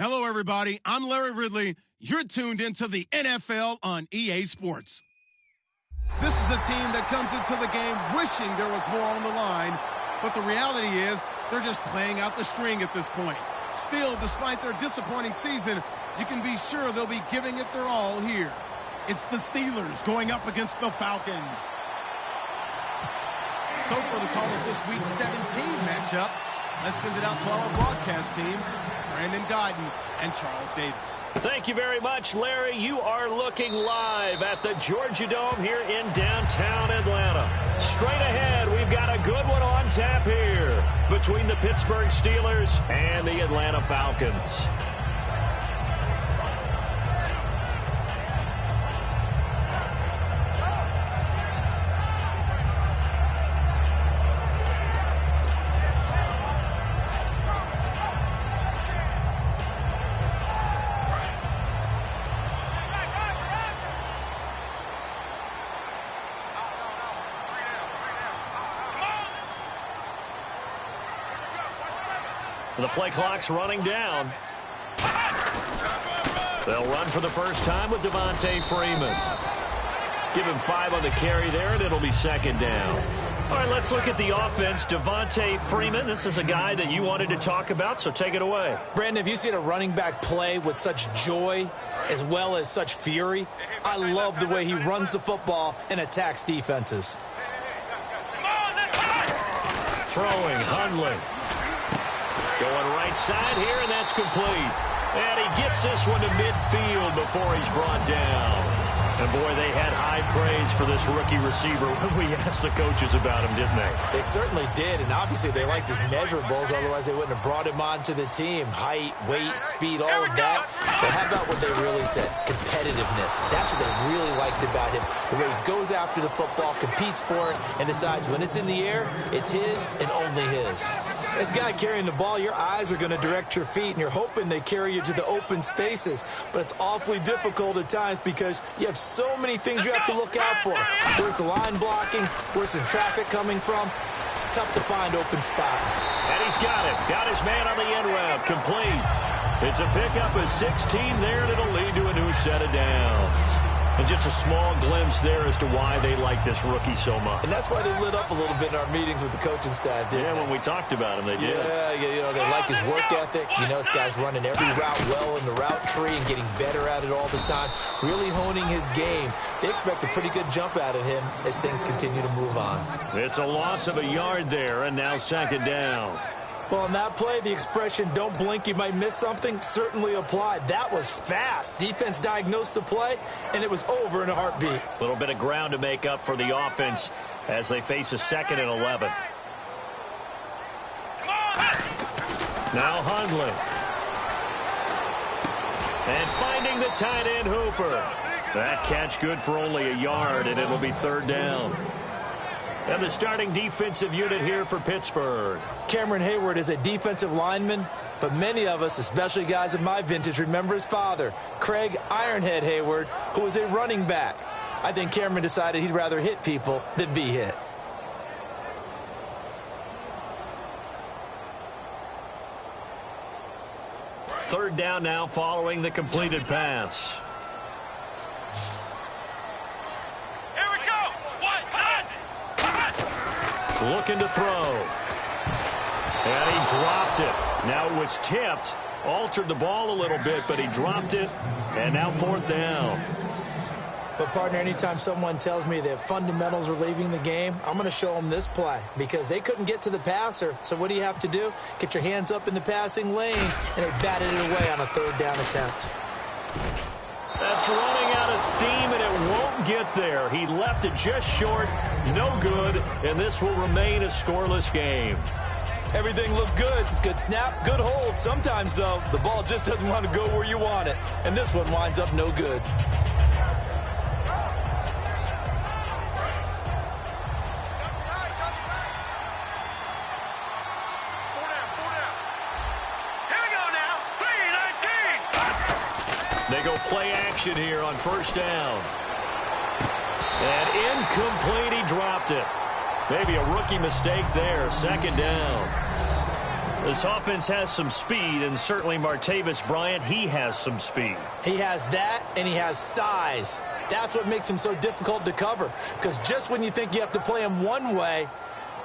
Hello, everybody. I'm Larry Ridley. You're tuned into the NFL on EA Sports. This is a team that comes into the game wishing there was more on the line, but the reality is they're just playing out the string at this point. Still, despite their disappointing season, you can be sure they'll be giving it their all here. It's the Steelers going up against the Falcons. So for the call of this Week 17 matchup, let's send it out to our broadcast team, Brandon Guyton and Charles Davis. Thank you very much, Larry. You are looking live at the Georgia Dome here in downtown Atlanta. Straight ahead, we've got a good one on tap here between the Pittsburgh Steelers and the Atlanta Falcons. The play clock's running down. They'll run for the first time with Devontae Freeman. Give him 5 on the carry there, and it'll be second down. All right, let's look at the offense. Devontae Freeman, this is a guy that you wanted to talk about, so take it away. Brandon, have you seen a running back play with such joy as well as such fury? I love the way he runs the football and attacks defenses. Throwing, Hundley. Going right side here, and that's complete. And he gets this one to midfield before he's brought down. And, boy, they had high praise for this rookie receiver when we asked the coaches about him, didn't they? They certainly did, and obviously they liked his measurables. Otherwise, they wouldn't have brought him onto the team. Height, weight, speed, all of that. But how about what they really said? Competitiveness. That's what they really liked about him. The way he goes after the football, competes for it, and decides when it's in the air, it's his and only his. This guy carrying the ball, your eyes are going to direct your feet, and you're hoping they carry you to the open spaces. But it's awfully difficult at times because you have so many things you have to look out for. Where's the line blocking? Where's the traffic coming from? Tough to find open spots. And he's got it. Got his man on the end route. Complete. It's a pickup of 16 there, and it'll lead to a new set of downs. And just a small glimpse there as to why they like this rookie so much. And that's why they lit up a little bit in our meetings with the coaching staff, didn't they? When we talked about him, they did. Yeah, you know, they like his work ethic. You know, this guy's running every route well in the route tree and getting better at it all the time, really honing his game. They expect a pretty good jump out of him as things continue to move on. It's a loss of a yard there, and now second down. Well, on that play, the expression, don't blink, you might miss something, certainly applied. That was fast. Defense diagnosed the play, and it was over in a heartbeat. A little bit of ground to make up for the offense as they face a 2nd and 11. Now Hundley. And finding the tight end Hooper. That catch good for only a yard, and it'll be third down. And the starting defensive unit here for Pittsburgh. Cameron Hayward is a defensive lineman, but many of us, especially guys of my vintage, remember his father, Craig Ironhead Hayward, who was a running back. I think Cameron decided he'd rather hit people than be hit. Third down now following the completed pass. Looking to throw. And he dropped it. Now it was tipped. Altered the ball a little bit, but he dropped it. And now fourth down. But, partner, anytime someone tells me that fundamentals are leaving the game, I'm going to show them this play because they couldn't get to the passer. So what do you have to do? Get your hands up in the passing lane, and they batted it away on a third down attempt. That's running out of steam, and it won't get there. He left it just short, no good, and this will remain a scoreless game. Everything looked good. Good snap, good hold. Sometimes, though, the ball just doesn't want to go where you want it, and this one winds up no good. They go play action here on first down. And incomplete, he dropped it. Maybe a rookie mistake there, second down. This offense has some speed, and certainly Martavis Bryant, he has some speed. He has that, and he has size. That's what makes him so difficult to cover, because just when you think you have to play him one way,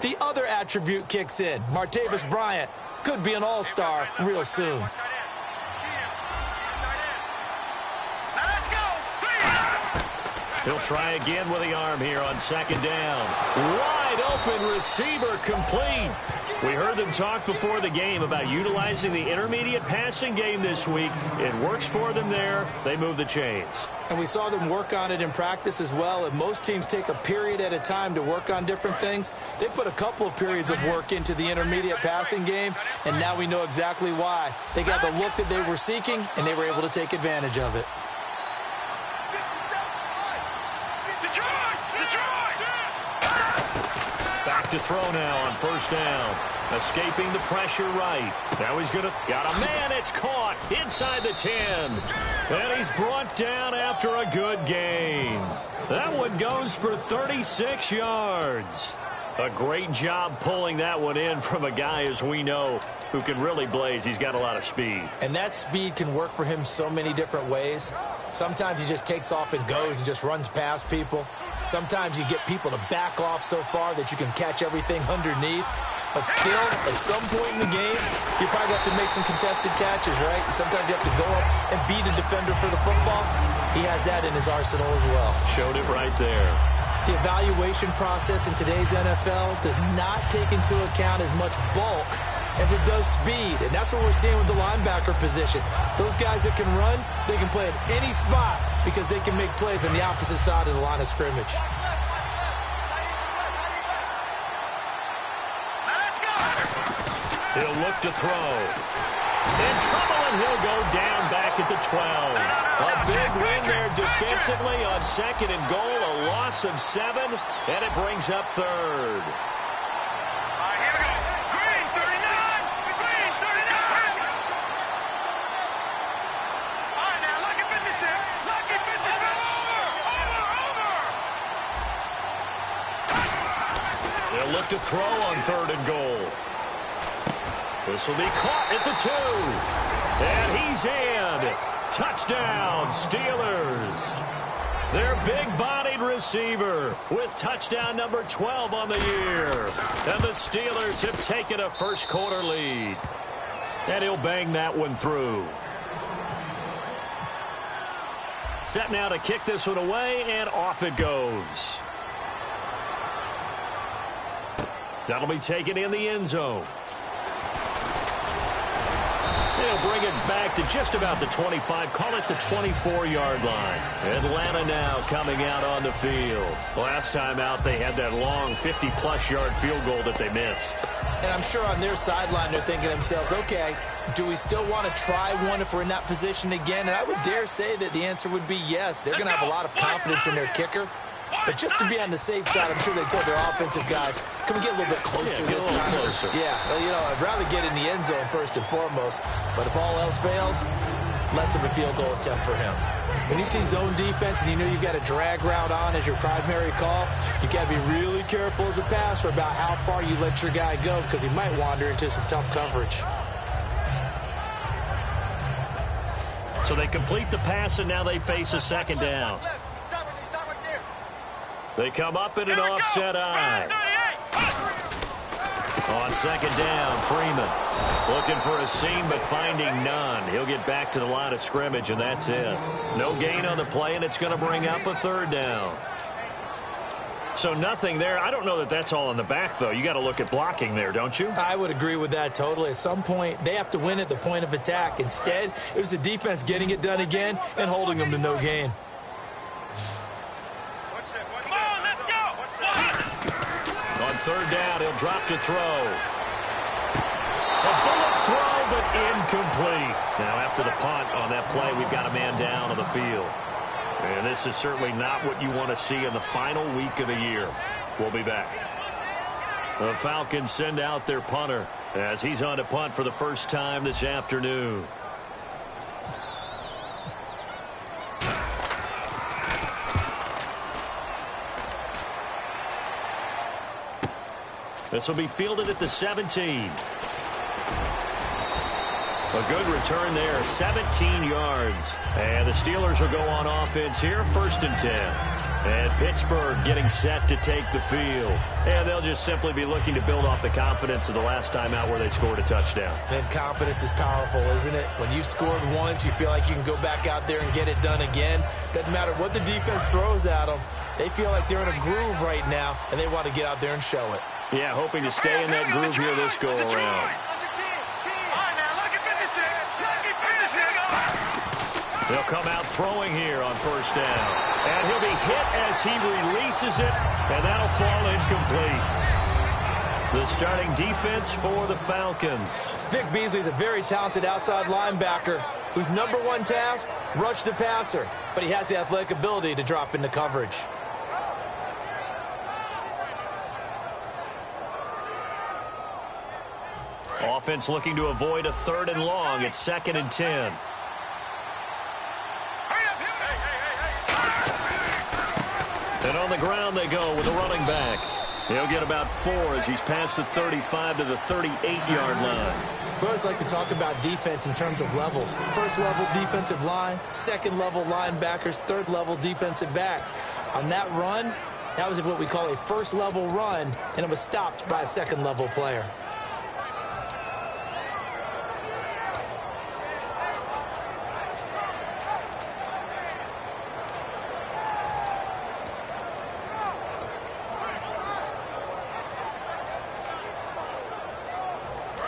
the other attribute kicks in. Martavis Bryant could be an all-star real soon. He'll try again with the arm here on second down. Wide open receiver complete. We heard them talk before the game about utilizing the intermediate passing game this week. It works for them there. They move the chains. And we saw them work on it in practice as well. And most teams take a period at a time to work on different things. They put a couple of periods of work into the intermediate passing game, and now we know exactly why. They got the look that they were seeking, and they were able to take advantage of it. Back to throw now on first down. Escaping the pressure right. Now he's got a man. It's caught inside the 10. And he's brought down after a good gain. That one goes for 36 yards. A great job pulling that one in from a guy, as we know, who can really blaze. He's got a lot of speed. And that speed can work for him so many different ways. Sometimes he just takes off and goes and just runs past people. Sometimes you get people to back off so far that you can catch everything underneath. But still, at some point in the game, you probably have to make some contested catches, right? Sometimes you have to go up and beat a defender for the football. He has that in his arsenal as well. Showed it right there. The evaluation process in today's NFL does not take into account as much bulk as it does speed. And that's what we're seeing with the linebacker position. Those guys that can run, they can play at any spot because they can make plays on the opposite side of the line of scrimmage. He'll look to throw. In trouble, and he'll go down back at the 12. A big win there defensively on second and goal. A loss of 7, and it brings up third. They'll look to throw on third and goal. This will be caught at the 2. And he's in. Touchdown, Steelers. Their big-bodied receiver with touchdown number 12 on the year. And the Steelers have taken a first-quarter lead. And he'll bang that one through. Set now to kick this one away, and off it goes. That'll be taken in the end zone. They'll bring it back to just about the 25, call it the 24-yard line. Atlanta now coming out on the field. Last time out, they had that long 50-plus yard field goal that they missed. And I'm sure on their sideline, they're thinking to themselves, okay, do we still want to try one if we're in that position again? And I would dare say that the answer would be yes. They're going to have a lot of confidence in their kicker. But just to be on the safe side, I'm sure they told their offensive guys, can we get a little bit closer this time? Closer. Yeah, well, you know, I'd rather get in the end zone first and foremost. But if all else fails, less of a field goal attempt for him. When you see zone defense and you know you've got a drag route on as your primary call, you got to be really careful as a passer about how far you let your guy go because he might wander into some tough coverage. So they complete the pass, and now they face a second down. They come up in an offset eye. On second down, Freeman looking for a seam but finding none. He'll get back to the line of scrimmage, and that's it. No gain on the play, and it's going to bring up a third down. So nothing there. I don't know that that's all in the back, though. You got to look at blocking there, don't you? I would agree with that totally. At some point, they have to win at the point of attack. Instead, it was the defense getting it done again and holding them to no gain. On third down, he'll drop to throw. A bullet throw, but incomplete. Now, after the punt on that play, we've got a man down on the field. And this is certainly not what you want to see in the final week of the year. We'll be back. The Falcons send out their punter as he's on to punt for the first time this afternoon. This will be fielded at the 17. A good return there, 17 yards. And the Steelers will go on offense here, 1st and 10. And Pittsburgh getting set to take the field. And they'll just simply be looking to build off the confidence of the last time out where they scored a touchdown. And confidence is powerful, isn't it? When you've scored once, you feel like you can go back out there and get it done again. Doesn't matter what the defense throws at them. They feel like they're in a groove right now, and they want to get out there and show it. Yeah, hoping to stay in that groove here this go-around. They'll come out throwing here on 1st down. And he'll be hit as he releases it, and that'll fall incomplete. The starting defense for the Falcons. Vic Beasley's a very talented outside linebacker whose #1 task, rush the passer. But he has the athletic ability to drop into coverage. Offense looking to avoid a 3rd and long. It's 2nd and 10. And on the ground they go with a running back. He'll get about 4 as he's past the 35 to the 38-yard line. We always like to talk about defense in terms of levels. 1st level defensive line, 2nd level linebackers, 3rd level defensive backs. On that run, that was what we call a 1st level run, and it was stopped by a 2nd level player.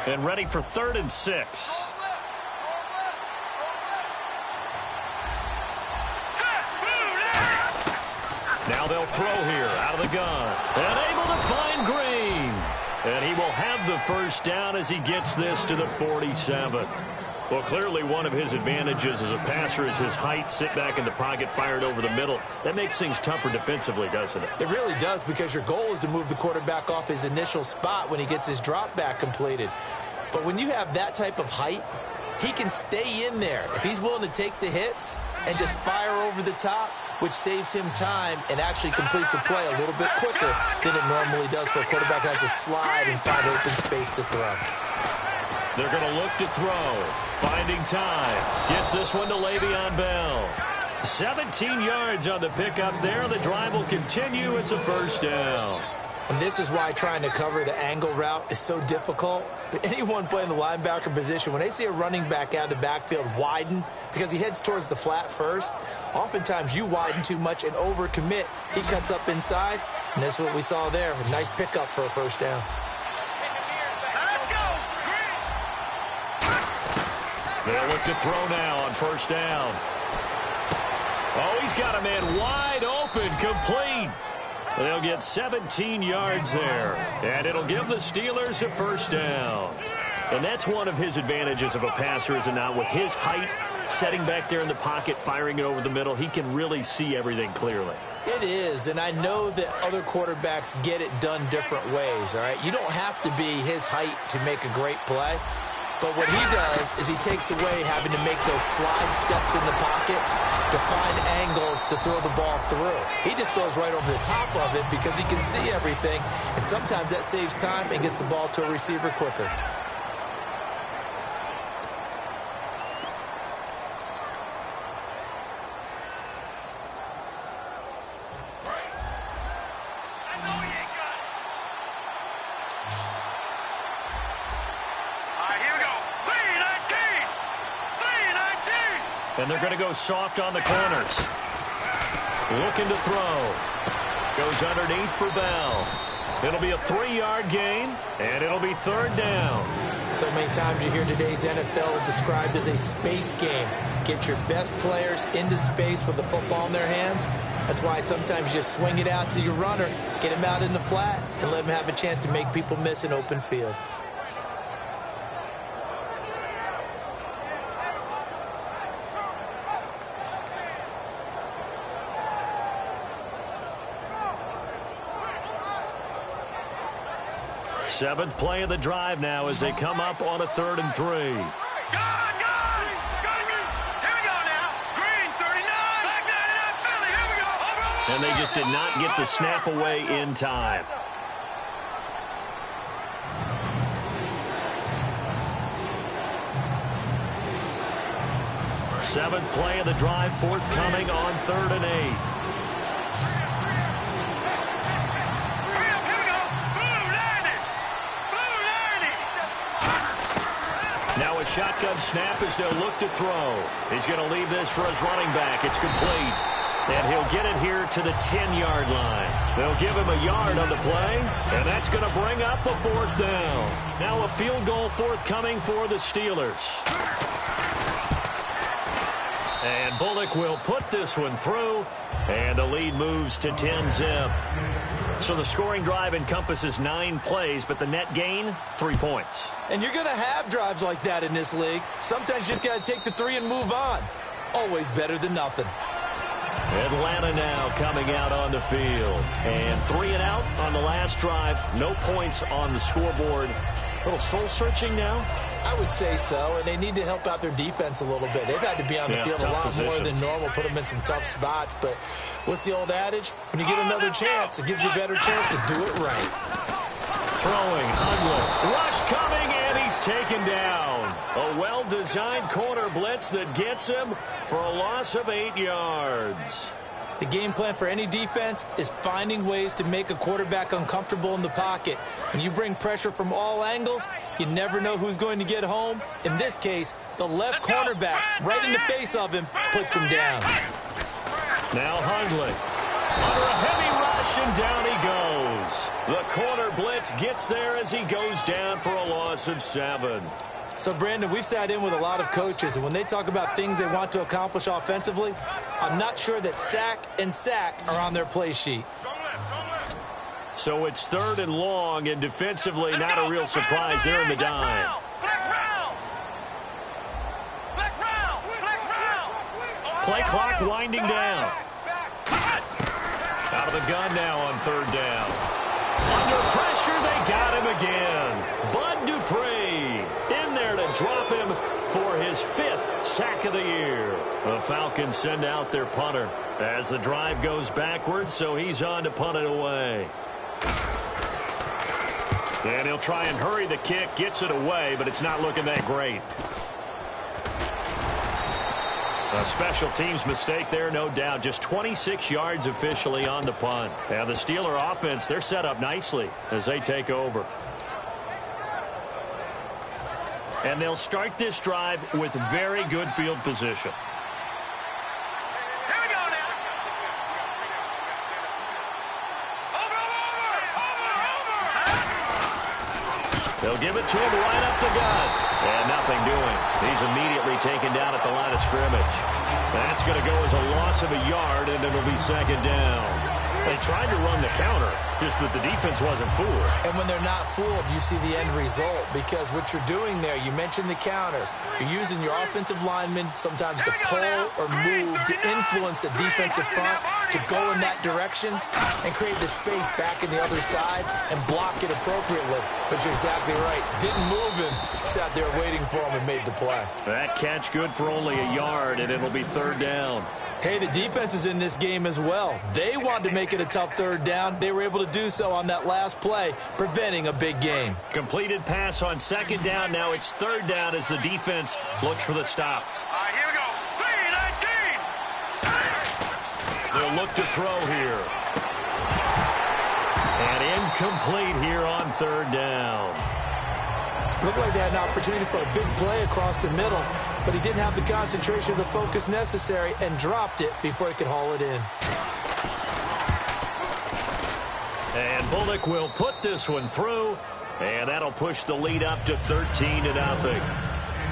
And ready for 3rd and 6. Now they'll throw here out of the gun. And able to find Green. And he will have the 1st down as he gets this to the 47. Well, clearly one of his advantages as a passer is his height. Sit back in the pocket, fired over the middle. That makes things tougher defensively, doesn't it? It really does, because your goal is to move the quarterback off his initial spot when he gets his drop back completed. But when you have that type of height, he can stay in there if he's willing to take the hits and just fire over the top, which saves him time and actually completes a play a little bit quicker than it normally does for a quarterback who has to slide and find open space to throw. They're going to look to throw. Finding time. Gets this one to Le'Veon Bell. 17 yards on the pickup there. The drive will continue. It's a 1st down. And this is why trying to cover the angle route is so difficult. Anyone playing the linebacker position, when they see a running back out of the backfield widen because he heads towards the flat first, oftentimes you widen too much and overcommit. He cuts up inside, and that's what we saw there. A nice pickup for a 1st down. They'll look to throw now on 1st down. Oh, he's got a man wide open, complete. They'll get 17 yards there, and it'll give the Steelers a 1st down. And that's one of his advantages of a passer, is it not? With his height, setting back there in the pocket, firing it over the middle, he can really see everything clearly. It is, and I know that other quarterbacks get it done different ways, all right? You don't have to be his height to make a great play. But what he does is he takes away having to make those slide steps in the pocket to find angles to throw the ball through. He just throws right over the top of it because he can see everything, and sometimes that saves time and gets the ball to a receiver quicker. And they're going to go soft on the corners. Looking to throw. Goes underneath for Bell. It'll be a 3-yard gain, and it'll be 3rd down. So many times you hear today's NFL described as a space game. Get your best players into space with the football in their hands. That's why sometimes you swing it out to your runner, get him out in the flat, and let him have a chance to make people miss an open field. Seventh play of the drive now as they come up on a 3rd and 3. And they just did not get the snap away in time. Seventh play of the drive forthcoming on 3rd and 8. Now a shotgun snap as they'll look to throw. He's going to leave this for his running back. It's complete. And he'll get it here to the 10-yard line. They'll give him a yard on the play, and that's going to bring up a 4th down. Now a field goal forthcoming for the Steelers. And Bullock will put this one through, and the lead moves to 10-zip. So the scoring drive encompasses 9 plays, but the net gain, 3 points. And you're going to have drives like that in this league. Sometimes you just got to take the 3 and move on. Always better than nothing. Atlanta now coming out on the field. And 3 and out on the last drive. No points on the scoreboard. A little soul-searching now? I would say so, and they need to help out their defense a little bit. They've had to be on the field a lot more than normal, put them in some tough spots. But what's the old adage? When you get another chance, it gives you a better chance to do it right. Throwing, Hundley. Rush coming, and he's taken down. A well-designed corner blitz that gets him for a loss of 8 yards. The game plan for any defense is finding ways to make a quarterback uncomfortable in the pocket. When you bring pressure from all angles, you never know who's going to get home. In this case, the left cornerback, right in the face of him, puts him down. Now Hundley. Under a heavy rush, and down he goes. The corner blitz gets there as he goes down for a loss of 7. So, Brandon, we've sat in with a lot of coaches, and when they talk about things they want to accomplish offensively, I'm not sure that sack and sack are on their play sheet. So it's 3rd and long, and defensively not a real surprise there in the dime. Play clock winding down. Out of the gun now on 3rd down. Under pressure, they got him again. Bud Dupree in there to drop him for his 5th sack of the year. The Falcons send out their punter as the drive goes backwards, so he's on to punt it away. And he'll try and hurry the kick, gets it away, but it's not looking that great. A special teams mistake there, no doubt. Just 26 yards officially on the punt. And the Steeler offense, they're set up nicely as they take over. And they'll start this drive with very good field position. Here we go now. Over. They'll give it to him right up the gut. And nothing doing. He's immediately taken down at the line of scrimmage. That's going to go as a loss of a yard, and it'll be 2nd down. They tried to run the counter, just that the defense wasn't fooled. And when they're not fooled, you see the end result, because what you're doing there, you mentioned the counter. You're using your offensive linemen sometimes to pull or move to influence the defensive front to go in that direction and create the space back in the other side and block it appropriately. But you're exactly right. Didn't move him. Sat there waiting for him and made the play. That catch good for only a yard, and it'll be 3rd down. Hey, the defense is in this game as well. They wanted to make it a tough 3rd down. They were able to do so on that last play, preventing a big gain. Completed pass on 2nd down. Now it's 3rd down as the defense looks for the stop. All right, here we go. 3-19. They'll look to throw here. And incomplete here on 3rd down. Looked like they had an opportunity for a big play across the middle, but he didn't have the concentration or the focus necessary and dropped it before he could haul it in. And Bullock will put this one through, and that'll push the lead up to 13-0.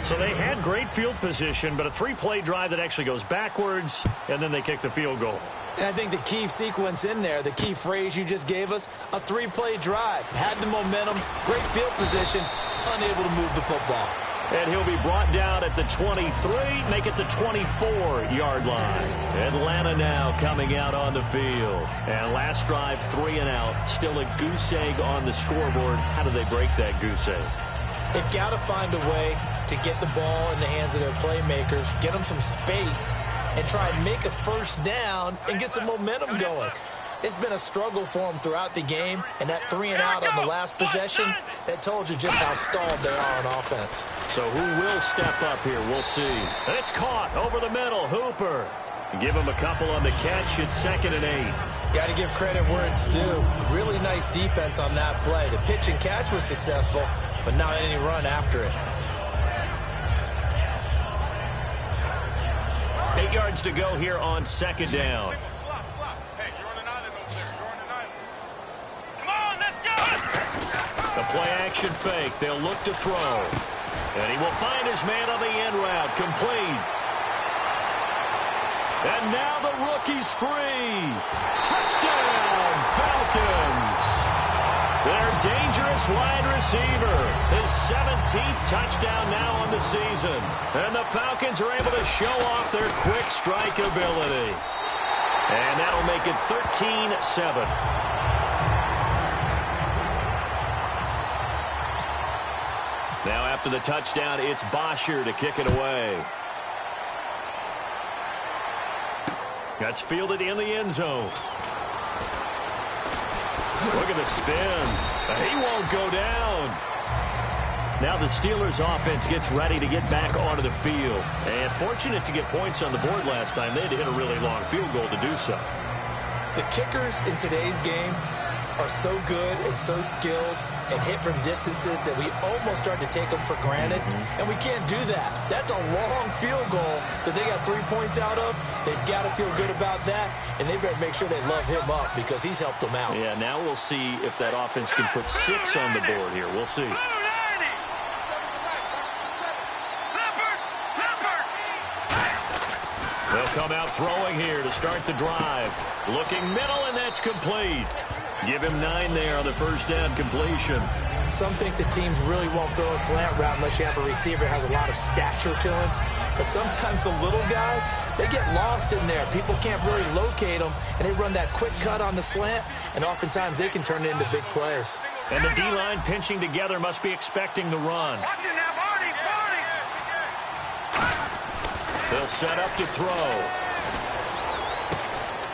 So they had great field position, but a 3-play drive that actually goes backwards, and then they kick the field goal. And I think the key sequence in there, the key phrase you just gave us, a 3-play drive. Had the momentum, great field position, unable to move the football. And he'll be brought down at the 23, make it the 24-yard line. Atlanta now coming out on the field. And last drive, 3 and out. Still a goose egg on the scoreboard. How do they break that goose egg? They've got to find a way to get the ball in the hands of their playmakers, get them some space, and try and make a 1st down and get some momentum going. It's been a struggle for them throughout the game, and that 3-and-out on the last possession, that told you just how stalled they are on offense. So who will step up here? We'll see. And it's caught over the middle. Hooper. Give him a couple on the catch. It's 2nd and 8. Got to give credit where it's due. Really nice defense on that play. The pitch and catch was successful, but not any run after it. 8 yards to go here on 2nd down. Hey, you're on an island over there. You're on an island. Come on, let's go! The play action fake. They'll look to throw. And he will find his man on the end route. Complete. And now the rookie's free. Touchdown, Falcons. Their dangerous wide receiver. His 17th touchdown now on the season. And the Falcons are able to show off their quick strike ability. And that'll make it 13-7. Now after the touchdown, it's Bosher to kick it away. That's fielded in the end zone. Look at the spin. He won't go down. Now the Steelers offense gets ready to get back onto the field. And fortunate to get points on the board last time. They had to hit a really long field goal to do so. The kickers in today's game are so good and so skilled and hit from distances that we almost start to take them for granted. And we can't do that. That's a long field goal that they got 3 points out of. They've got to feel good about that, and they better make sure they love him up because he's helped them out. Yeah, now we'll see if that offense can put 6 on the board here. We'll see. They'll come out throwing here to start the drive. Looking middle, and that's complete. Give him 9 there on the first down completion. Some think the teams really won't throw a slant route unless you have a receiver that has a lot of stature to him. But sometimes the little guys, they get lost in there. People can't really locate them, and they run that quick cut on the slant, and oftentimes they can turn it into big plays. And the D-line pinching together must be expecting the run. They'll set up to throw.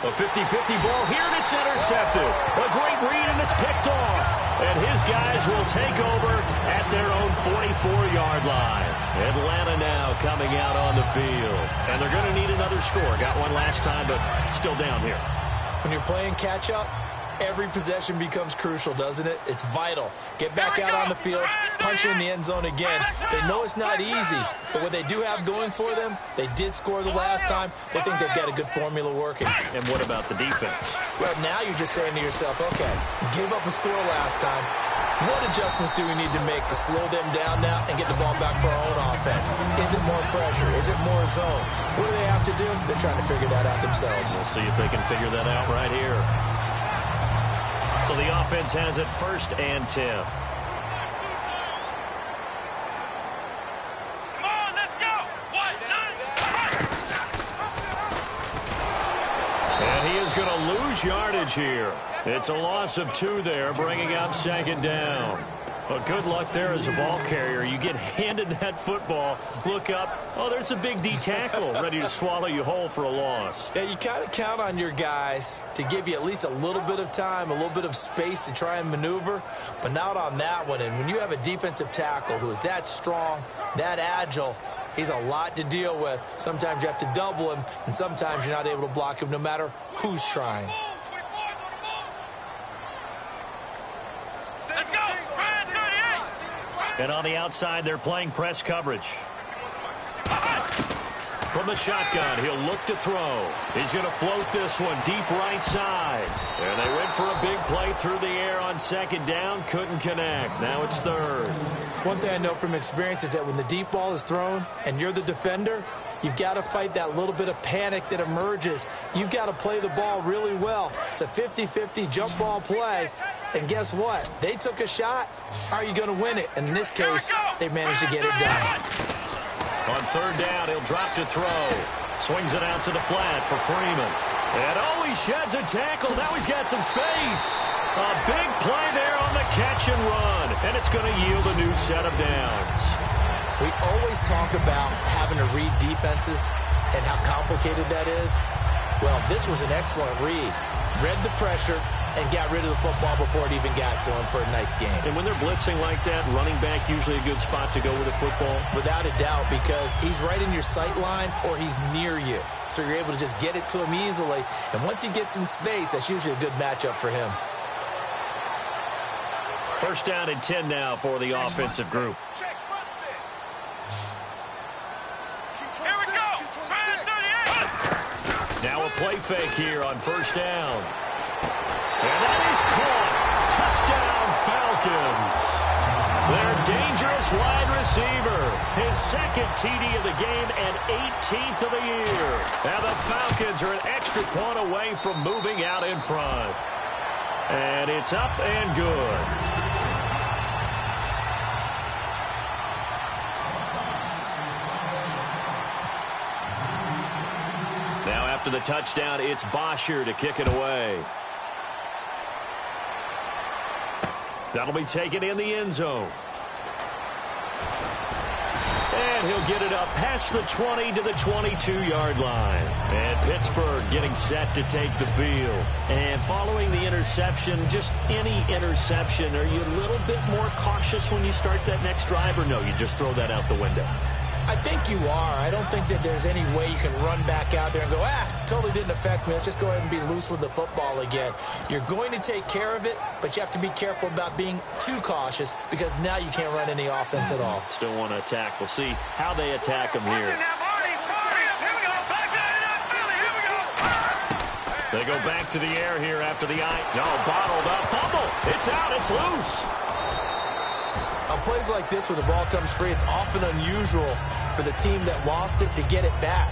A 50-50 ball here, and it's intercepted. A great read, and it's picked off. And his guys will take over at their own 44-yard line. Atlanta now coming out on the field. And they're going to need another score. Got one last time, but still down here. When you're playing catch-up, every possession becomes crucial, doesn't it? It's vital. Get back out on the field, punch in the end zone again. They know it's not easy, but what they do have going for them, they did score the last time. They think they've got a good formula working. And what about the defense? Well, now you're just saying to yourself, okay, gave up a score last time. What adjustments do we need to make to slow them down now and get the ball back for our own offense? Is it more pressure? Is it more zone? What do they have to do? They're trying to figure that out themselves. We'll see if they can figure that out right here. So the offense has it 1st and 10. Come on, let's go! And he is going to lose yardage here. It's a loss of 2 there, bringing up 2nd down. But good luck there as a ball carrier. You get handed that football, look up, oh, there's a big D tackle ready to swallow you whole for a loss. Yeah, you kind of count on your guys to give you at least a little bit of time, a little bit of space to try and maneuver, but not on that one. And when you have a defensive tackle who is that strong, that agile, he's a lot to deal with. Sometimes you have to double him, and sometimes you're not able to block him no matter who's trying. And on the outside, they're playing press coverage. From the shotgun, he'll look to throw. He's going to float this one deep right side. And they went for a big play through the air on 2nd down. Couldn't connect. Now it's 3rd. One thing I know from experience is that when the deep ball is thrown and you're the defender, you've got to fight that little bit of panic that emerges. You've got to play the ball really well. It's a 50-50 jump ball play. And guess what? They took a shot. Are you going to win it? And in this case, they managed to get it done. On 3rd down, he'll drop to throw. Swings it out to the flat for Freeman. And oh, he sheds a tackle. Now he's got some space. A big play there on the catch and run. And it's going to yield a new set of downs. We always talk about having to read defenses and how complicated that is. Well, this was an excellent read. read the pressure, and got rid of the football before it even got to him for a nice game. And when they're blitzing like that, running back usually a good spot to go with a football? Without a doubt, because he's right in your sight line or he's near you. So you're able to just get it to him easily. And once he gets in space, that's usually a good matchup for him. First down and 10 now for the offensive group. Here we go. Now a play fake here on first down. And that is caught. Touchdown, Falcons. Their dangerous wide receiver. His second TD of the game and 18th of the year. And the Falcons are an extra point away from moving out in front. And it's up and good. Now after the touchdown, it's Bosher to kick it away. That'll be taken in the end zone. And he'll get it up past the 20 to the 22-yard line. And Pittsburgh getting set to take the field. And following the interception, just any interception, are you a little bit more cautious when you start that next drive, or no, you just throw that out the window? I think you are. I don't think that there's any way you can run back out there and go, totally didn't affect me. Let's just go ahead and be loose with the football again. You're going to take care of it, but you have to be careful about being too cautious because now you can't run any offense at all. Still want to attack. We'll see how they attack them here. They go back to the air here after the bottled up fumble. It's out. It's loose. On plays like this where the ball comes free, it's often unusual for the team that lost it to get it back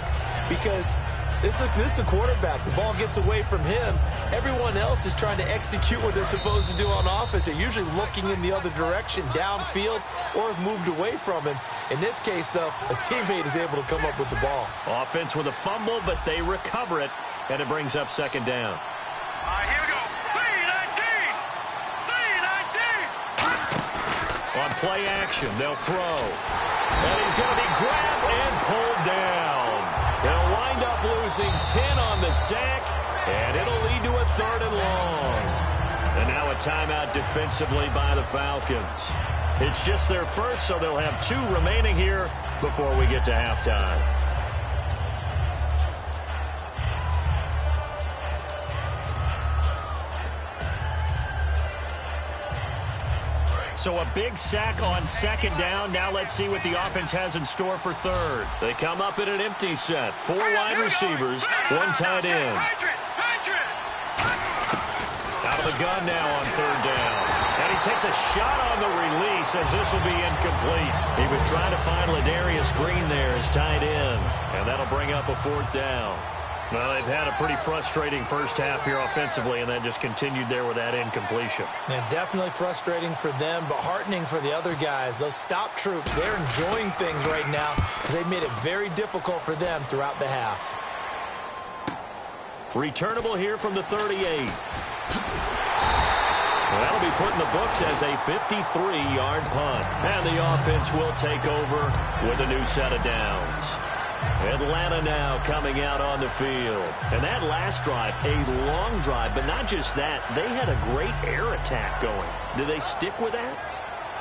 because this is the quarterback. The ball gets away from him. Everyone else is trying to execute what they're supposed to do on offense. They're usually looking in the other direction, downfield, or have moved away from him. In this case, though, a teammate is able to come up with the ball. Offense with a fumble, but they recover it, and it brings up second down. Here we go. 3-19. On play action, they'll throw. And he's going to be grabbed and pulled down. They'll wind up losing 10 on the sack, and it'll lead to a 3rd and long. And now a timeout defensively by the Falcons. It's just their first, so they'll have 2 remaining here before we get to halftime. So a big sack on second down. Now let's see what the offense has in store for third. They come up in an empty set. 4 wide receivers, 1 tight end. Out of the gun now on 3rd down. And he takes a shot on the release as this will be incomplete. He was trying to find Ladarius Green there as tight end. And that'll bring up a 4th down. Well, they've had a pretty frustrating first half here offensively, and then just continued there with that incompletion. And definitely frustrating for them, but heartening for the other guys. Those stop troops, they're enjoying things right now. They've made it very difficult for them throughout the half. Returnable here from the 38. Well, that'll be put in the books as a 53-yard punt. And the offense will take over with a new set of downs. Atlanta now coming out on the field. And that last drive, a long drive, but not just that. They had a great air attack going. Do they stick with that?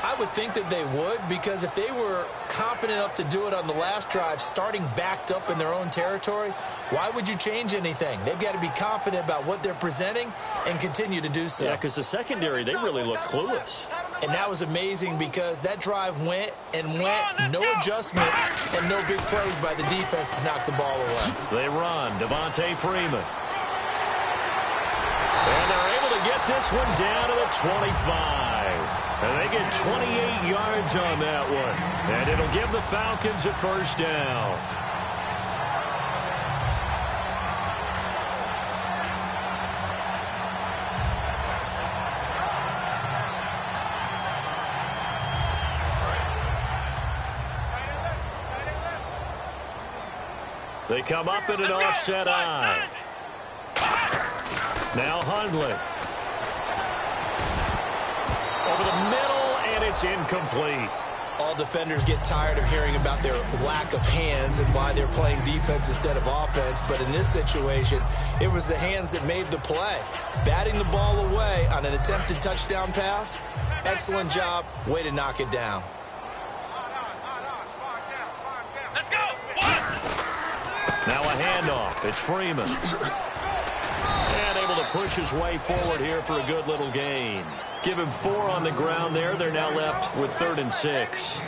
I would think that they would, because if they were competent enough to do it on the last drive, starting backed up in their own territory, why would you change anything? They've got to be confident about what they're presenting and continue to do so. Yeah, because the secondary, they really looked clueless. And that was amazing because that drive went and went, no adjustments, and no big plays by the defense to knock the ball away. They run, Devontae Freeman. And they're able to get this one down to the 25. And they get 28 yards on that one. And it'll give the Falcons a 1st down. They come up in an offset eye. Now Hundley. Over the middle, and it's incomplete. All defenders get tired of hearing about their lack of hands and why they're playing defense instead of offense. But in this situation, it was the hands that made the play. Batting the ball away on an attempted touchdown pass. Excellent job. Way to knock it down. Let's go. Now a handoff. It's Freeman. And able to push his way forward here for a good little gain. Give him 4 on the ground there. They're now left with 3rd and 6.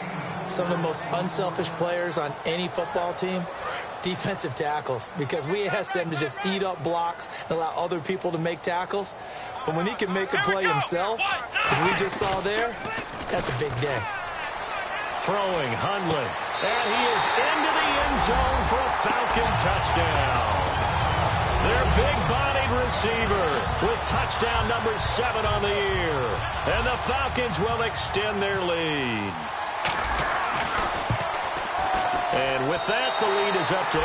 Some of the most unselfish players on any football team, defensive tackles, because we ask them to just eat up blocks and allow other people to make tackles. But when he can make a play himself, as we just saw there, that's a big day. Throwing, Hundley. And he is into the end zone for a Falcon touchdown. Their big-bodied receiver with touchdown number 7 on the year. And the Falcons will extend their lead. And with that, the lead is up to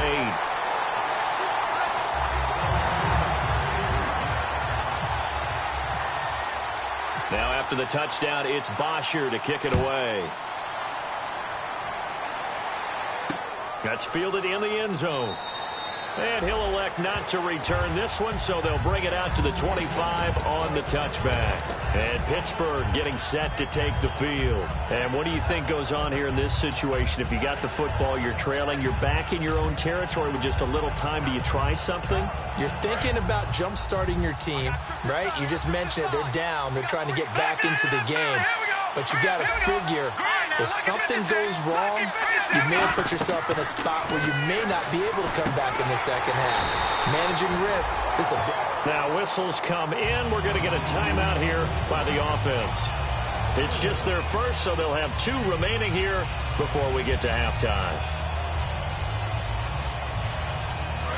8. Now after the touchdown, it's Bosher to kick it away. That's fielded in the end zone. And he'll elect not to return this one, so they'll bring it out to the 25 on the touchback. And Pittsburgh getting set to take the field. And what do you think goes on here in this situation? If you got the football, you're trailing, you're back in your own territory with just a little time. Do you try something? You're thinking about jump-starting your team, right? You just mentioned it. They're down. They're trying to get back into the game. But you got to figure, if something goes wrong, you may have put yourself in a spot where you may not be able to come back in the second half. Managing risk is a big... Now whistles come in. We're going to get a timeout here by the offense. It's just their first, so they'll have 2 remaining here before we get to halftime.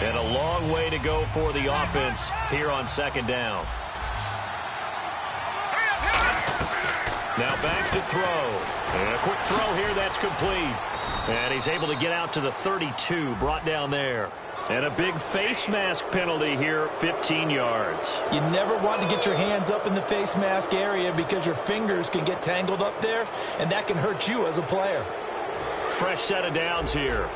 And a long way to go for the offense here on 2nd down. Now back to throw. And a quick throw here, that's complete. And he's able to get out to the 32, brought down there. And a big face mask penalty here, 15 yards. You never want to get your hands up in the face mask area because your fingers can get tangled up there, and that can hurt you as a player. Fresh set of downs here.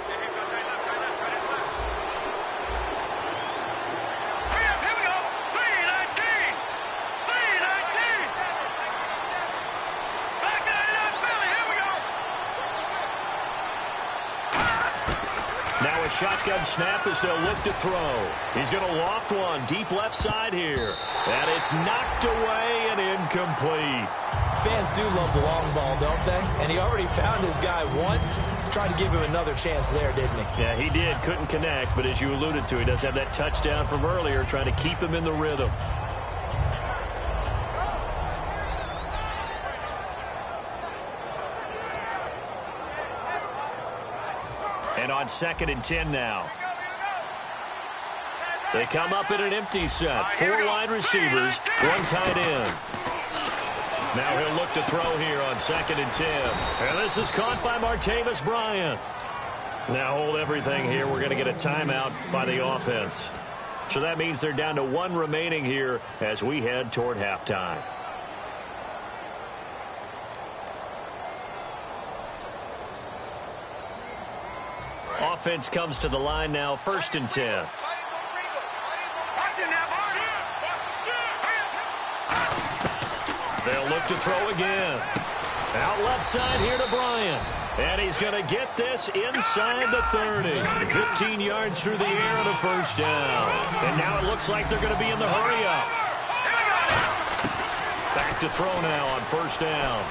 Now a shotgun snap as they'll look to throw. He's going to loft one deep left side here. And it's knocked away and incomplete. Fans do love the long ball, don't they? And he already found his guy once. Tried to give him another chance there, didn't he? Yeah, he did. Couldn't connect, but as you alluded to, he does have that touchdown from earlier, trying to keep him in the rhythm. And on 2nd and 10 now. They come up in an empty set. 4 wide receivers, 1 tight end. Now he'll look to throw here on 2nd and 10. And this is caught by Martavis Bryant. Now hold everything here. We're going to get a timeout by the offense. So that means they're down to 1 remaining here as we head toward halftime. Offense comes to the line now, 1st and 10. They'll look to throw again. Out left side here to Bryant. And he's going to get this inside the 30. 15 yards through the air and a 1st down. And now it looks like they're going to be in the hurry up. Back to throw now on 1st down.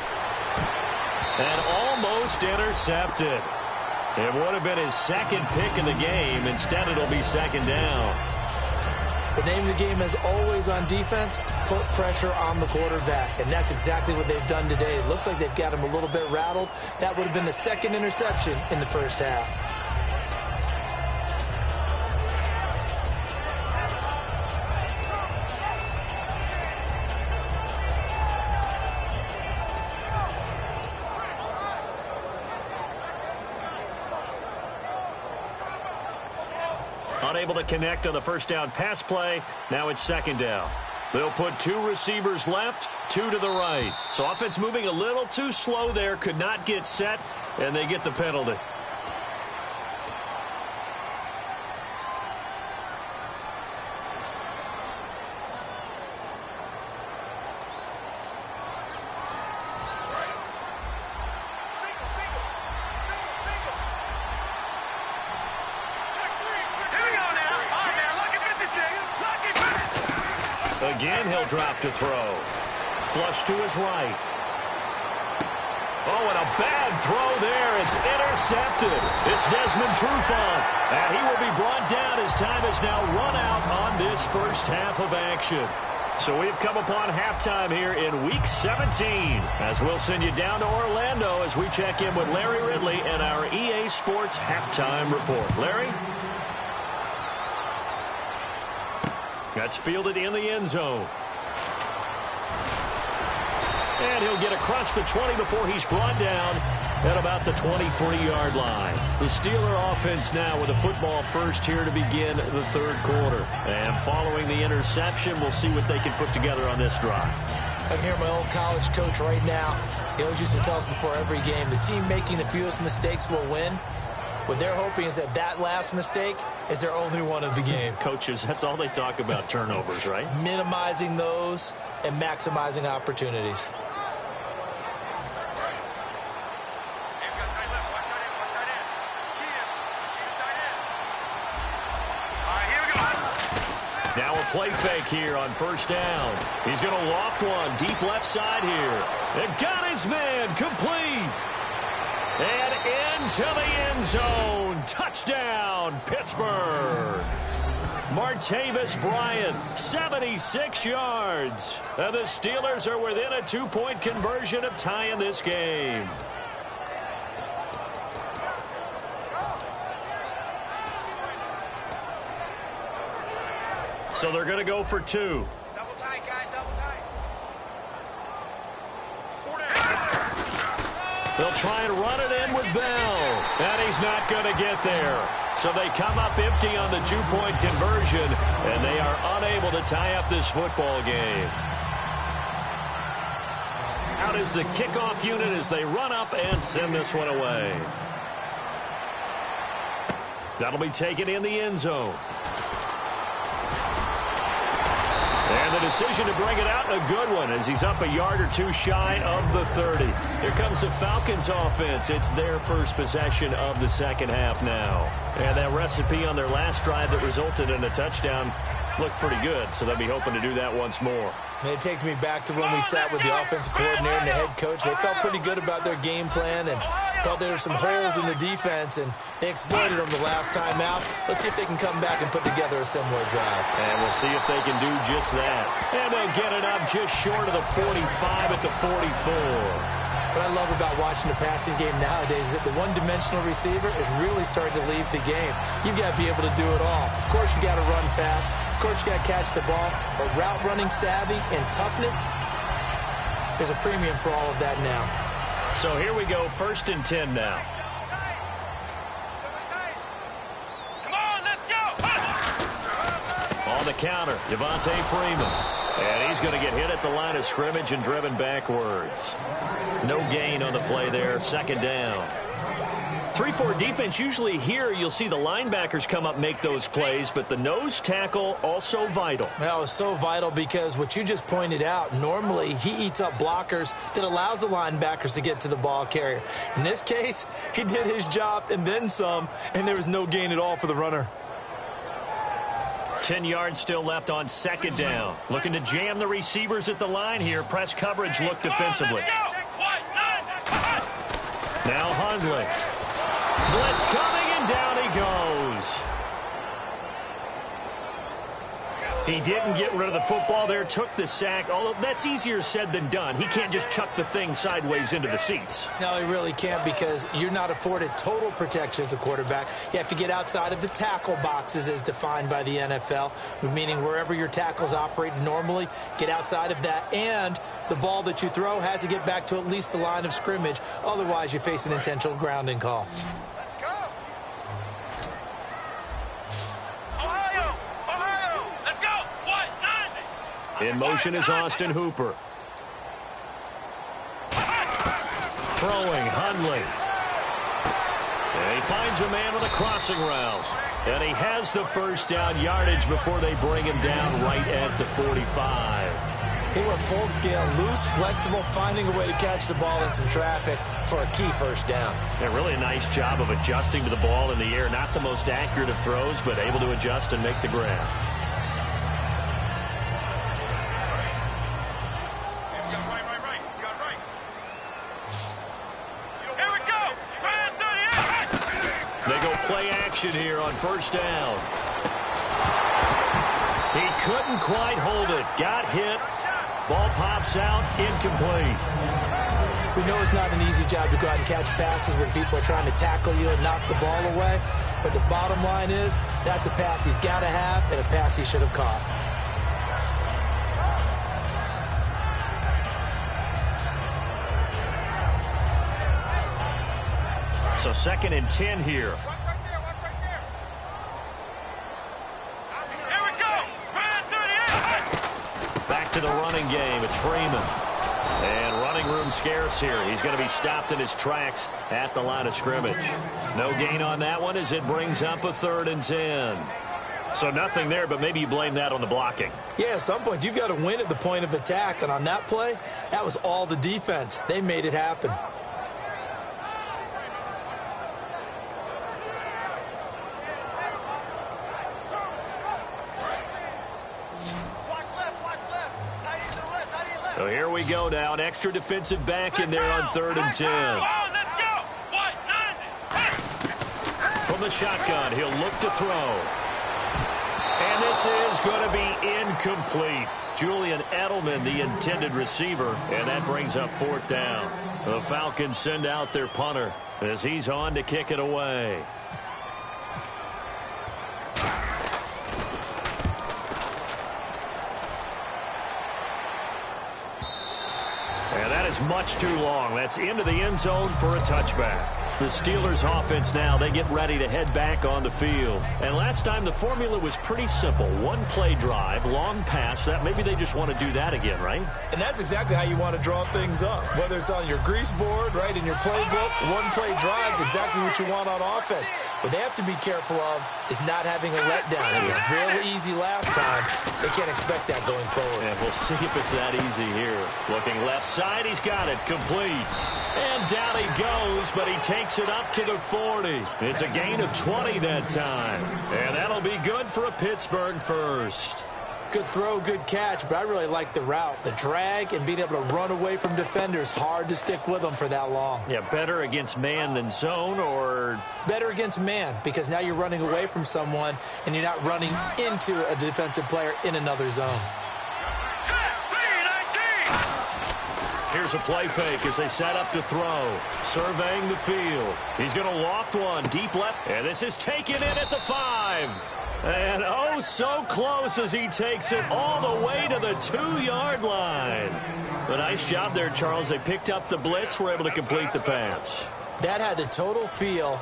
And almost intercepted. It would have been his 2nd pick in the game. Instead, it'll be 2nd down. The name of the game is always on defense, put pressure on the quarterback. And that's exactly what they've done today. It looks like they've got him a little bit rattled. That would have been the 2nd interception in the 1st half. Unable to connect on the 1st down pass play. Now it's 2nd down. They'll put 2 receivers left, 2 to the right. So offense moving a little too slow there, could not get set, and they get the penalty. Again, he'll drop to throw. Flush to his right. Oh, and a bad throw there. It's intercepted. It's Desmond Trufant. And he will be brought down as time is now run out on this first half of action. So we've come upon halftime here in Week 17. As we'll send you down to Orlando as we check in with Larry Ridley and our EA Sports Halftime Report. Larry? That's fielded in the end zone. And he'll get across the 20 before he's brought down at about the 23-yard line. The Steeler offense now with a football first here to begin the third quarter. And following the interception, we'll see what they can put together on this drive. I can hear my old college coach right now. He always used to tell us before every game, the team making the fewest mistakes will win. What they're hoping is that last mistake is their only one of the game. Coaches, that's all they talk about, turnovers, right? Minimizing those and maximizing opportunities. Now a play fake here on first down. He's going to loft one deep left side here. And got his man complete. And into the end zone. Touchdown, Pittsburgh. Martavis Bryant, 76 yards. And the Steelers are within a 2-point conversion of tying this game. So they're going to go for 2. Double tight, guys, double tight. They'll try and run it in with Bell. And he's not going to get there. So they come up empty on the 2-point conversion, and they are unable to tie up this football game. Out is the kickoff unit as they run up and send this one away. That'll be taken in the end zone. And the decision to bring it out, a good one, as he's up a yard or 2 shy of the 30. Here comes the Falcons offense. It's their first possession of the second half now. And that recipe on their last drive that resulted in a touchdown looked pretty good, so they'll be hoping to do that once more. It takes me back to when we sat with the offensive coordinator and the head coach. They felt pretty good about their game plan and thought there were some holes in the defense, and they exploited them the last time out. Let's see if they can come back and put together a similar drive. And we'll see if they can do just that. And they'll get it up just short of the 45 at the 44. What I love about watching the passing game nowadays is that the one-dimensional receiver is really starting to leave the game. You've got to be able to do it all. Of course, you got to run fast. Of course, you got to catch the ball. But route running savvy and toughness, there's a premium for all of that now. So here we go, 1st and 10 now. Come on, let's go! On the counter, Devontae Freeman. And he's going to get hit at the line of scrimmage and driven backwards. No gain on the play there, 2nd down. 3-4 defense, usually here you'll see the linebackers come up make those plays, but the nose tackle also vital. That was so vital because what you just pointed out, normally he eats up blockers that allows the linebackers to get to the ball carrier. In this case, he did his job and then some, and there was no gain at all for the runner. 10 yards still left on 2nd down. Looking to jam the receivers at the line here. Press coverage look defensively. Now Hundley. Blitz coming, and down he goes. He didn't get rid of the football there, took the sack, although that's easier said than done. He can't just chuck the thing sideways into the seats. No, he really can't because you're not afforded total protection as a quarterback. You have to get outside of the tackle boxes as defined by the NFL, meaning wherever your tackles operate normally, get outside of that, and the ball that you throw has to get back to at least the line of scrimmage. Otherwise, you face an intentional grounding call. Let's go! Ohio! Ohio! Let's go! 1-9! In motion is Austin Hooper. Throwing, Hundley. And he finds a man with a crossing route. And he has the first down yardage before they bring him down right at the 45. He went full scale, loose, flexible, finding a way to catch the ball in some traffic for a key first down. Yeah, really a nice job of adjusting to the ball in the air. Not the most accurate of throws, but able to adjust and make the grab. They go play action here on first down. He couldn't quite hold it. Got hit. Ball pops out. Incomplete. We know it's not an easy job to go out and catch passes when people are trying to tackle you and knock the ball away. But the bottom line is that's a pass he's got to have and a pass he should have caught. So 2nd and 10 here. Watch right there. Here we go. Back to the running game. It's Freeman. And running room scarce here. He's going to be stopped in his tracks at the line of scrimmage. No gain on that one as it brings up a 3rd and 10. So nothing there, but maybe you blame that on the blocking. Yeah, at some point you've got to win at the point of attack. And on that play, that was all the defense. They made it happen. So here we go now. An extra defensive back in there on 3rd and 10. From the shotgun, he'll look to throw. And this is going to be incomplete. Julian Edelman, the intended receiver, and that brings up 4th down. The Falcons send out their punter as he's on to kick it away. Much too long. That's into the end zone for a touchback. The Steelers offense now, they get ready to head back on the field. And last time the formula was pretty simple. One play drive, long pass. That maybe they just want to do that again, right? And that's exactly how you want to draw things up. Whether it's on your grease board, right, in your playbook, one play drive is exactly what you want on offense. What they have to be careful of is not having a letdown. It was real easy last time. They can't expect that going forward. And we'll see if it's that easy here. Looking left side, he's got it complete. And down he goes, but he takes it up to the 40. It's a gain of 20 that time. And that'll be good for a Pittsburgh first. Good throw, good catch, but I really like the route. The drag and being able to run away from defenders, hard to stick with them for that long. Yeah, better against man than zone, or? Better against man, because now you're running away from someone and you're not running into a defensive player in another zone. Here's a play fake as they set up to throw. Surveying the field. He's going to loft one deep left, and this is taken in at the 5. And oh, so close as he takes it all the way to the 2-yard line. A nice job there, Charles. They picked up the blitz, were able to complete the pass. That had the total feel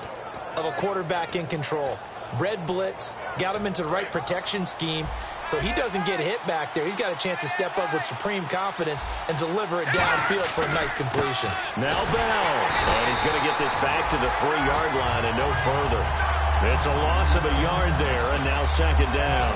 of a quarterback in control. Red blitz, got him into the right protection scheme, so he doesn't get hit back there. He's got a chance to step up with supreme confidence and deliver it downfield for a nice completion. Now Bell, and he's going to get this back to the 3-yard line and no further. It's a loss of a yard there, and now 2nd down.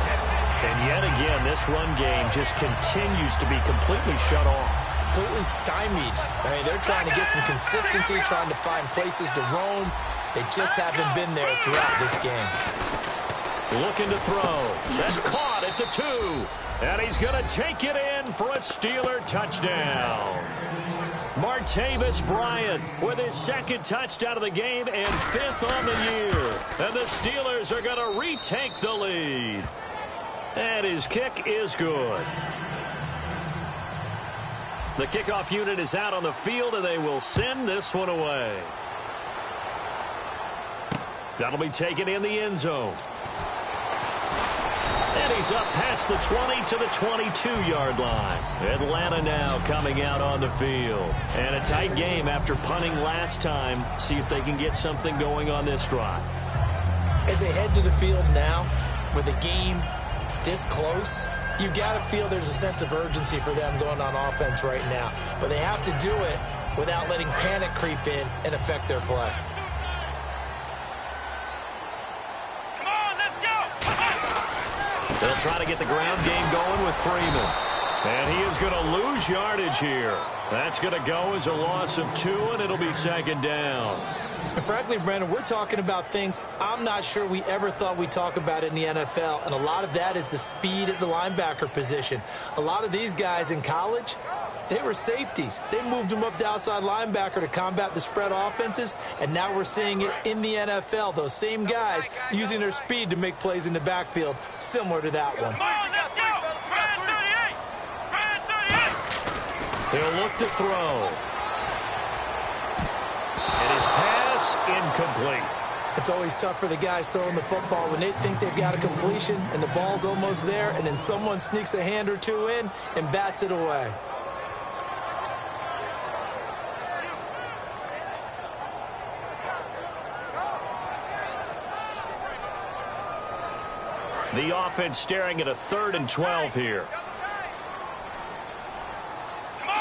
And yet again, this run game just continues to be completely shut off. Completely stymied. I mean, they're trying to get some consistency, trying to find places to roam. They just haven't been there throughout this game. Looking to throw. That's caught at the 2. And he's going to take it in for a Steeler touchdown. Martavis Bryant with his 2nd touchdown of the game and 5th on the year. And the Steelers are going to retake the lead. And his kick is good. The kickoff unit is out on the field, and they will send this one away. That'll be taken in the end zone. And he's up past the 20 to the 22-yard line. Atlanta now coming out on the field. And a tight game after punting last time. See if they can get something going on this drive. As they head to the field now, with the game this close, You got to feel there's a sense of urgency for them going on offense right now. But they have to do it without letting panic creep in and affect their play. Come on, let's go! They'll try to get the ground game going with Freeman. And he is going to lose yardage here. That's going to go as a loss of 2, and it'll be second down. And frankly, Brandon, we're talking about things I'm not sure we ever thought we'd talk about in the NFL, and a lot of that is the speed at the linebacker position. A lot of these guys in college, they were safeties. They moved them up to outside linebacker to combat the spread offenses, and now we're seeing it in the NFL. Those same guys using their speed to make plays in the backfield, similar to that one. Come on, let's go! Brand 38! Brand 38! He'll look to throw. And his pass incomplete. It's always tough for the guys throwing the football when they think they've got a completion and the ball's almost there, and then someone sneaks a hand or two in and bats it away. The offense staring at a 3rd and 12 here.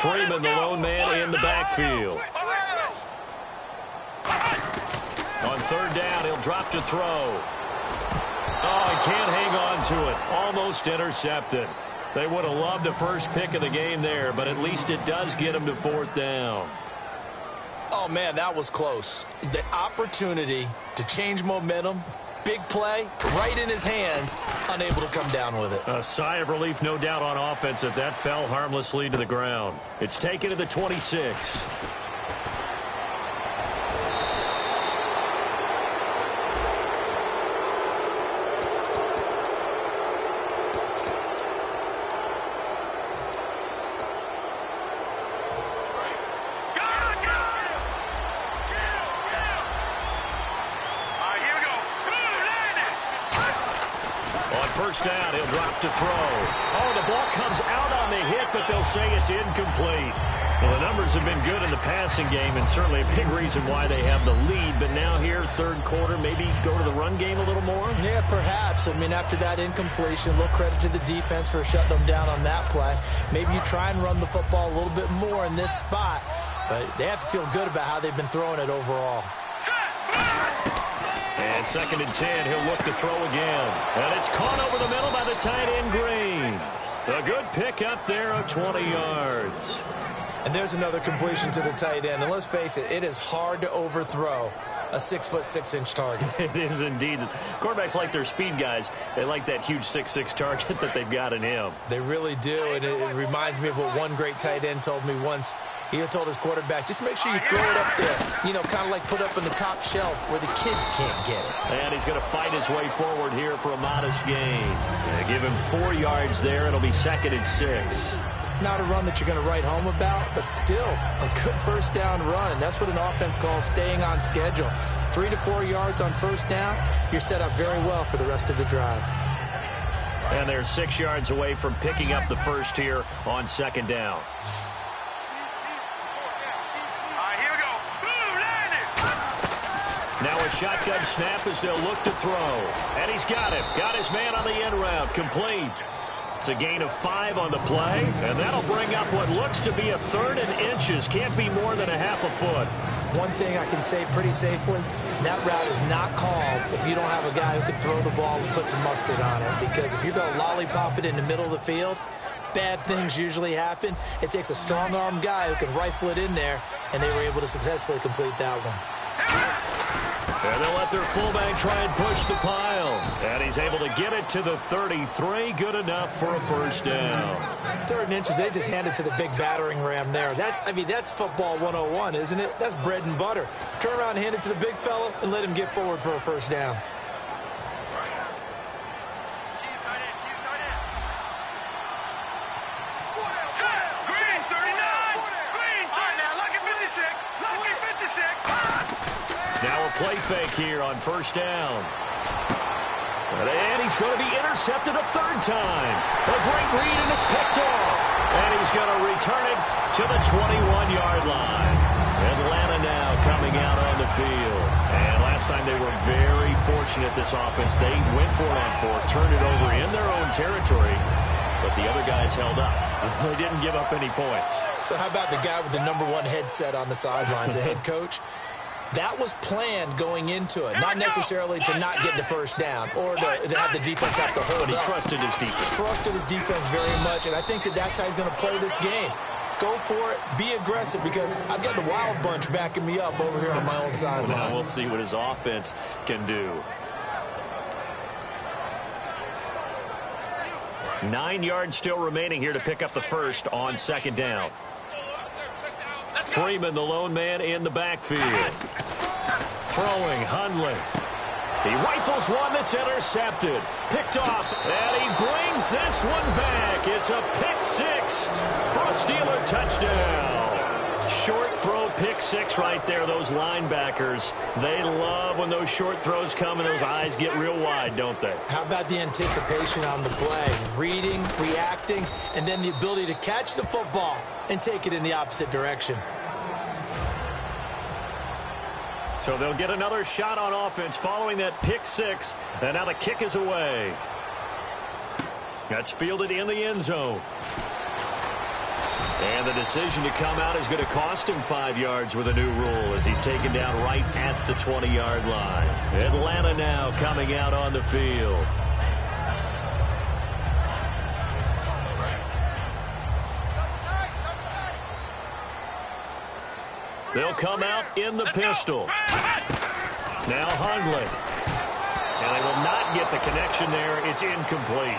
Freeman, the lone man in the backfield. On 3rd down, he'll drop to throw. Oh, he can't hang on to it. Almost intercepted. They would have loved the first pick of the game there, but at least it does get him to 4th down. Oh, man, that was close. The opportunity to change momentum, big play, right in his hands, unable to come down with it. A sigh of relief, no doubt, on offense that fell harmlessly to the ground. It's taken to the 26. First down, he'll drop to throw. Oh, the ball comes out on the hit, but they'll say it's incomplete. Well, the numbers have been good in the passing game, and certainly a big reason why they have the lead. But now here, 3rd quarter, maybe go to the run game a little more? Yeah, perhaps. I mean, after that incompletion, a little credit to the defense for shutting them down on that play. Maybe you try and run the football a little bit more in this spot, but they have to feel good about how they've been throwing it overall. And 2nd and 10, he'll look to throw again. And it's caught over the middle by the tight end, Green. A good pick up there of 20 yards. And there's another completion to the tight end. And let's face it, it is hard to overthrow a 6'6" target. It is indeed. Quarterbacks like their speed guys. They like that huge 6'6" target that they've got in him. They really do, and it reminds me of what one great tight end told me once. He had told his quarterback, just make sure you throw it up there, you know, kind of like put up in the top shelf where the kids can't get it. And he's going to fight his way forward here for a modest gain. Give him 4 yards there. It'll be 2nd and 6. Not a run that you're going to write home about, but still a good first down run. That's what an offense calls staying on schedule. 3 to 4 yards on first down, you're set up very well for the rest of the drive. And they're 6 yards away from picking up the first here on 2nd down. Now a shotgun snap as they'll look to throw. And he's got it. Got his man on the end route. Complete. It's a gain of 5 on the play. And that'll bring up what looks to be a 3rd and inches. Can't be more than a half a foot. One thing I can say pretty safely, that route is not called if you don't have a guy who can throw the ball and put some mustard on it. Because if you're going to lollipop it in the middle of the field, bad things usually happen. It takes a strong-arm guy who can rifle it in there, and they were able to successfully complete that one. And they'll let their fullback try and push the pile. And he's able to get it to the 33. Good enough for a first down. 3rd and inches, they just handed to the big battering ram there. That's football 101, isn't it? That's bread and butter. Turn around and hand it to the big fella and let him get forward for a first down. Now a play fake here on first down. And he's going to be intercepted a 3rd time. A great read, and it's picked off. And he's going to return it to the 21-yard line. Atlanta now coming out on the field. And last time they were very fortunate, this offense. They went 4-on-4, turned it over in their own territory. but the other guys held up. They didn't give up any points. So how about the guy with the #1 headset on the sidelines, the head coach? That was planned going into it, not necessarily to not get the first down or to have the defense have to hold But he up. trusted his defense. Trusted his defense very much, and I think that's how he's going to play this game. Go for it. Be aggressive, because I've got the wild bunch backing me up over here on my own sideline. Now we'll see what his offense can do. 9 yards still remaining here to pick up the first on second down. Freeman, the lone man in the backfield. Throwing, Hundley. He rifles one that's intercepted. Picked off, and he brings this one back. It's a pick six for a Steeler touchdown. Short throw, pick six right there. Those linebackers, they love when those short throws come and those eyes get real wide, don't they? How about the anticipation on the play? Reading, reacting, and then the ability to catch the football and take it in the opposite direction. So they'll get another shot on offense following that pick six. And now the kick is away. That's fielded in the end zone. And the decision to come out is going to cost him 5 yards with a new rule as he's taken down right at the 20-yard line. Atlanta now coming out on the field. They'll come out in the pistol. Now Hundley. And they will not get the connection there. It's incomplete.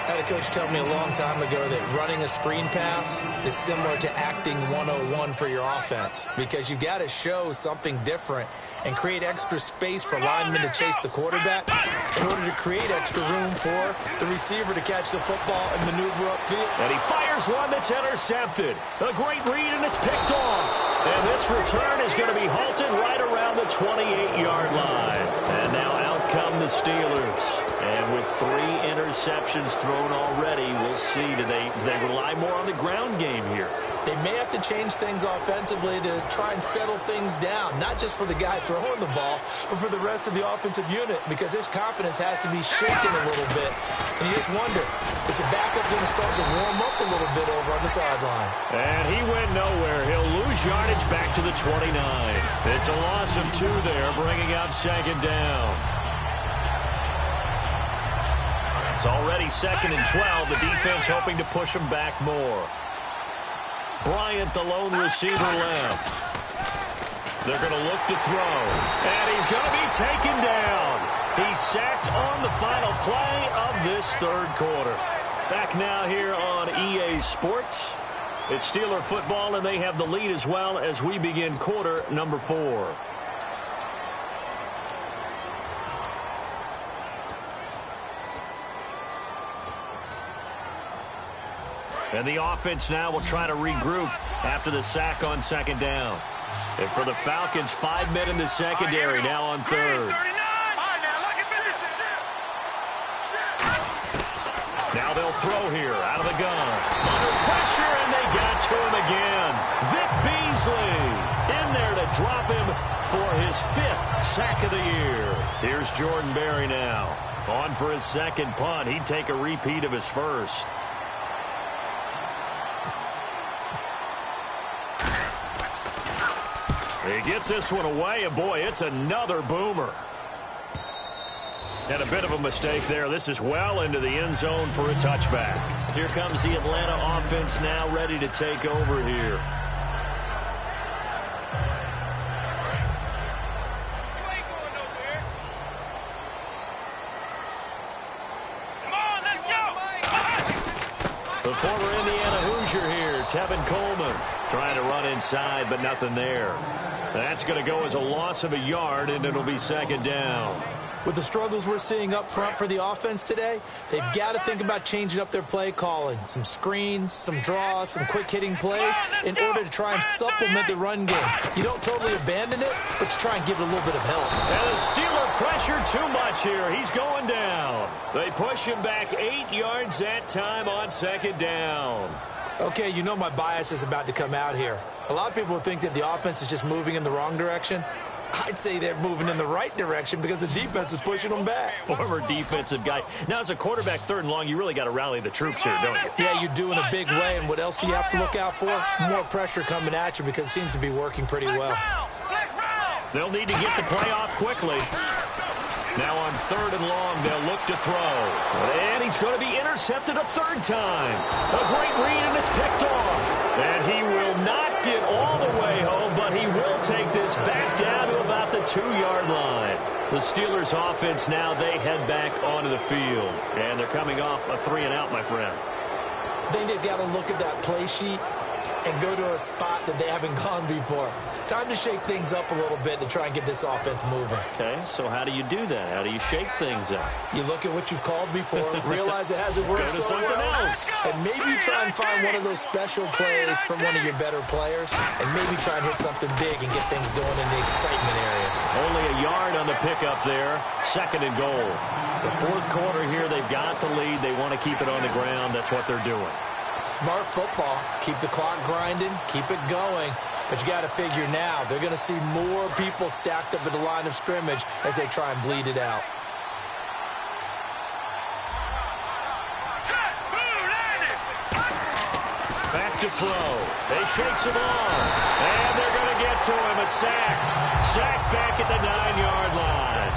I had a coach tell me a long time ago that running a screen pass is similar to acting 101 for your offense, because you've got to show something different and create extra space for linemen to chase the quarterback in order to create extra room for the receiver to catch the football and maneuver upfield. And he fires one that's intercepted. A great read, and it's picked off. And this return is going to be halted right around the 28-yard line. And now out come the Steelers. And with 3 interceptions thrown already, we'll see. Do they rely more on the ground game here? They may have to change things offensively to try and settle things down, not just for the guy throwing the ball, but for the rest of the offensive unit, because his confidence has to be shaken a little bit. And you just wonder, is the backup going to start to warm up a little bit over on the sideline? And he went nowhere. He'll lose yardage back to the 29. It's a loss of 2 there, bringing up second down. It's already 2nd and 12. The defense hoping to push him back more. Bryant, the lone receiver, left. They're going to look to throw. And he's going to be taken down. He's sacked on the final play of this third quarter. Back now here on EA Sports. It's Steeler football, and they have the lead as well as we begin quarter number 4. And the offense now will try to regroup after the sack on second down. And for the Falcons, 5 men in the secondary now on third. Now they'll throw here out of the gun. Under pressure, and they got to him again. Vic Beasley in there to drop him for his 5th sack of the year. Here's Jordan Berry now. On for his second punt. He'd take a repeat of his first. He gets this one away, and boy, it's another boomer. And a bit of a mistake there. This is well into the end zone for a touchback. Here comes the Atlanta offense now ready to take over here. The former Indiana Hoosier here, Tevin Coleman, trying to run inside, but nothing there. That's going to go as a loss of a yard, and it'll be second down. With the struggles we're seeing up front for the offense today, they've got to think about changing up their play calling. Some screens, some draws, some quick-hitting plays in order to try and supplement the run game. You don't totally abandon it, but you try and give it a little bit of help. And the Steeler pressure too much here. He's going down. They push him back 8 yards that time on second down. Okay, you know my bias is about to come out here. A lot of people think that the offense is just moving in the wrong direction. I'd say they're moving in the right direction because the defense is pushing them back. Former defensive guy. Now, as a quarterback, 3rd and long, you really got to rally the troops here, don't you? Yeah, you do in a big way. And what else do you have to look out for? More pressure coming at you because it seems to be working pretty well. They'll need to get the play off quickly. Now on 3rd and long, they'll look to throw. And he's going to be intercepted a 3rd time. A great read, and it's picked off. And he will not get all the way home, but he will take this back down to about the 2-yard line. The Steelers' offense now, they head back onto the field. And they're coming off a 3-and-out, my friend. I think they've got to look at that play sheet and go to a spot that they haven't gone before. Time to shake things up a little bit to try and get this offense moving. Okay, so how do you do that? How do you shake things up? You look at what you've called before, realize it hasn't worked so well, else. and maybe try and find one of those special plays from one of your better players, and maybe try and hit something big and get things going in the excitement area. Only a yard on the pickup there. 2nd and goal. The 4th quarter here, they've got the lead. They want to keep it on the ground. That's what they're doing. Smart football. Keep the clock grinding. Keep it going. But you got to figure now, they're going to see more people stacked up at the line of scrimmage as they try and bleed it out. Back to throw. They shakes him off. And they're going to get to him. A sack. Sack back at the 9-yard line.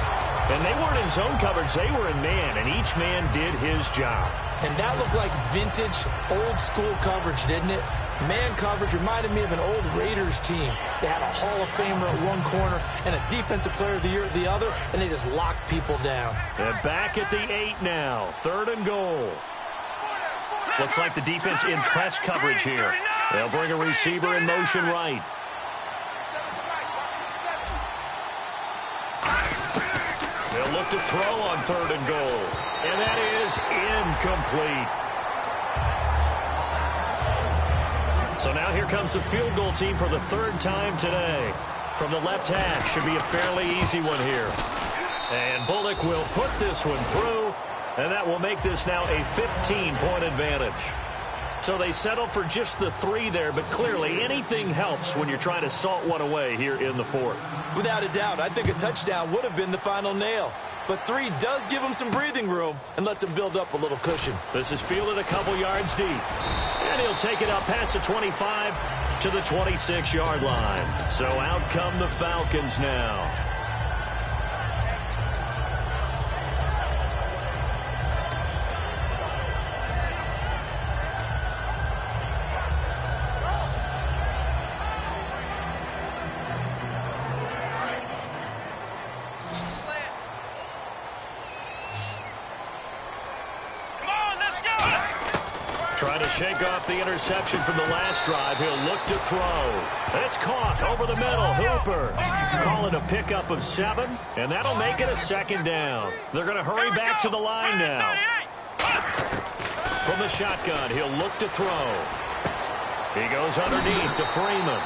And they weren't in zone coverage. They were in man, and each man did his job. And that looked like vintage, old-school coverage, didn't it? Man coverage reminded me of an old Raiders team. They had a Hall of Famer at one corner and a Defensive Player of the Year at the other, and they just locked people down. They're back at the 8 now. 3rd and goal. Looks like the defense in press coverage here. They'll bring a receiver in motion right. They'll look to throw on 3rd and goal. And that is incomplete. So now here comes the field goal team for the 3rd time today. From the left hash, should be a fairly easy one here. And Bullock will put this one through, and that will make this now a 15-point advantage. So they settle for just the 3 there, but clearly anything helps when you're trying to salt one away here in the 4th. Without a doubt, I think a touchdown would have been the final nail. But 3 does give him some breathing room and lets him build up a little cushion. This is fielded a couple yards deep. And he'll take it up past the 25 to the 26-yard line. So out come the Falcons now. Trying to shake off the interception from the last drive. He'll look to throw. It's caught over the middle. Hooper. Call it a pickup of 7, and that'll make it a 2nd down. They're going to hurry back to the line now. From the shotgun, he'll look to throw. He goes underneath to Freeman.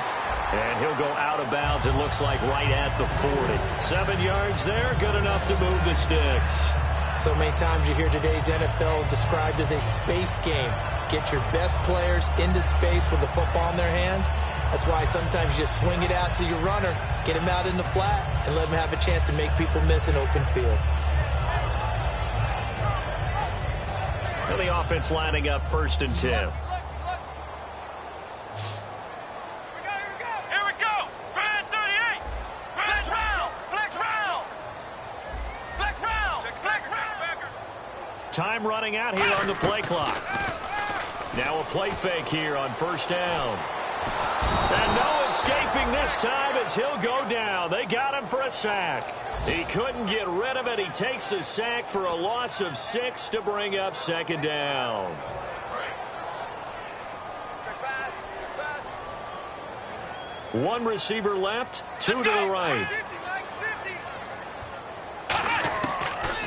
And he'll go out of bounds, it looks like, right at the 40. 7 yards there, good enough to move the sticks. So many times you hear today's NFL described as a space game. Get your best players into space with the football in their hands. That's why sometimes you just swing it out to your runner, get him out in the flat, and let him have a chance to make people miss an open field. And the offense lining up 1st and 10. Time running out here on the play clock. Now a play fake here on 1st down. And no escaping this time as he'll go down. They got him for a sack. He couldn't get rid of it. He takes a sack for a loss of 6 to bring up 2nd down. One receiver left, 2 to the right.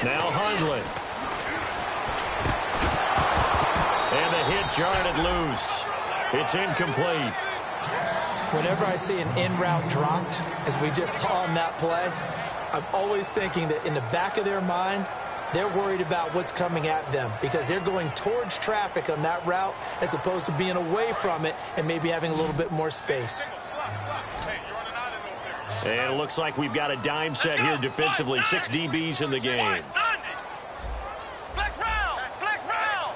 Now Hundley. And the hit jarred it loose. It's incomplete. Whenever I see an in-route dropped, as we just saw in that play, I'm always thinking that in the back of their mind, they're worried about what's coming at them because they're going towards traffic on that route as opposed to being away from it and maybe having a little bit more space. And it looks like we've got a dime set here defensively. 6 DBs in the game. Flex round! Flex round!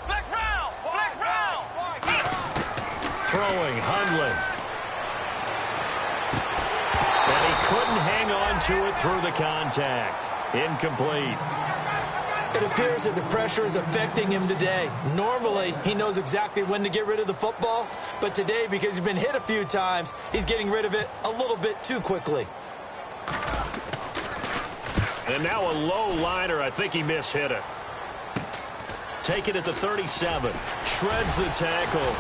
Flex round! Flex round! Throwing, Hundley. And he couldn't hang on to it through the contact. Incomplete. It appears that the pressure is affecting him today. Normally, he knows exactly when to get rid of the football, but today, because he's been hit a few times, he's getting rid of it a little bit too quickly. And now a low liner. I think he mishit it. Take it at the 37. Shreds the tackle.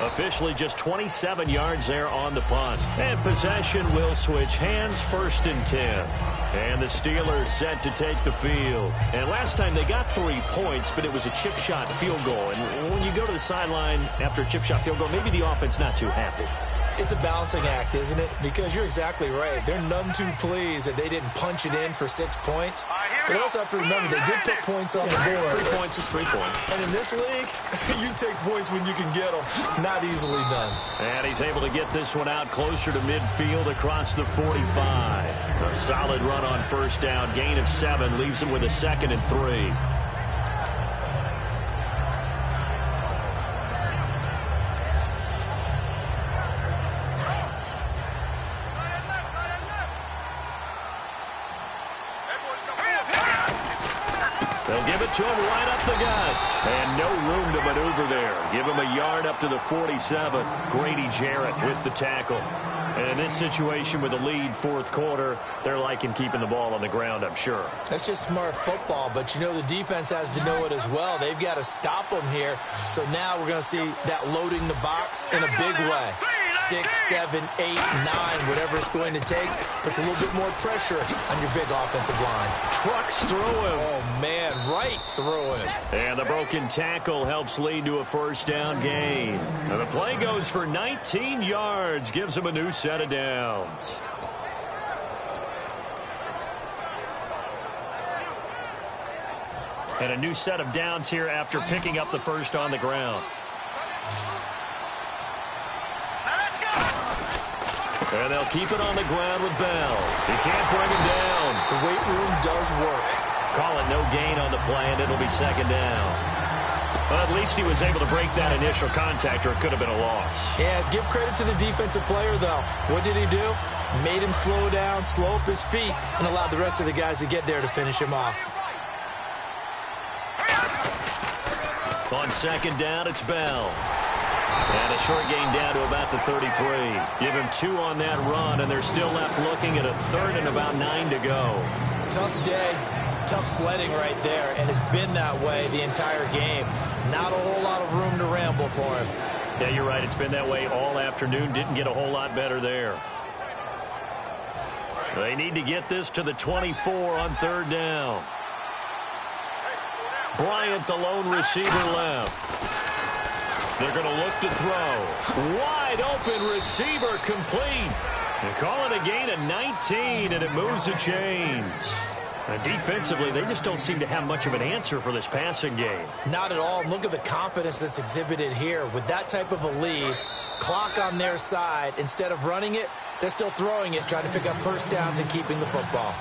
Officially just 27 yards there on the punt. And possession will switch hands, 1st and 10. And the Steelers set to take the field. And last time they got 3 points, but it was a chip shot field goal. And when you go to the sideline after a chip shot field goal, maybe the offense not too happy. It's a balancing act, isn't it? Because you're exactly right. They're none too pleased that they didn't punch it in for 6 points. But also have to remember, they did put points on the board. 3 points is 3 points. And in this league, you take points when you can get them. Not easily done. And he's able to get this one out closer to midfield across the 45. A solid run on 1st down. Gain of 7 leaves him with a 2nd and 3. They'll give it to him right up the gut. And no room to maneuver there. Give him a yard up to the 47. Grady Jarrett with the tackle. And in this situation with the lead 4th quarter, they're liking keeping the ball on the ground, I'm sure. That's just smart football, but you know the defense has to know it as well. They've got to stop them here. So now we're going to see that loading the box in a big way. 6, 7, 8, 9, whatever it's going to take. Puts a little bit more pressure on your big offensive line. Trucks through him. Oh, man, right through him. And the broken tackle helps lead to a 1st down gain. And the play goes for 19 yards, gives him a new set of downs. And a new set of downs here after picking up the 1st on the ground. And they'll keep it on the ground with Bell. He can't bring him down. The weight room does work. Call it no gain on the play, and it'll be 2nd down. Well, at least he was able to break that initial contact, or it could have been a loss. Yeah, give credit to the defensive player, though. What did he do? Made him slow down, slow up his feet, and allowed the rest of the guys to get there to finish him off. On 2nd down, it's Bell. And a short gain down to about the 33. Give him 2 on that run, and they're still left looking at a 3rd and about 9 to go. Tough day, tough sledding right there, and it's been that way the entire game. Not a whole lot of room to ramble for him. Yeah, you're right. It's been that way all afternoon. Didn't get a whole lot better there. They need to get this to the 24 on 3rd down. Bryant, the lone receiver, left. They're going to look to throw. Wide open receiver complete. They call it a gain of 19, and it moves the chains. And defensively, they just don't seem to have much of an answer for this passing game. Not at all. Look at the confidence that's exhibited here. With that type of a lead, clock on their side, instead of running it, they're still throwing it, trying to pick up 1st downs and keeping the football.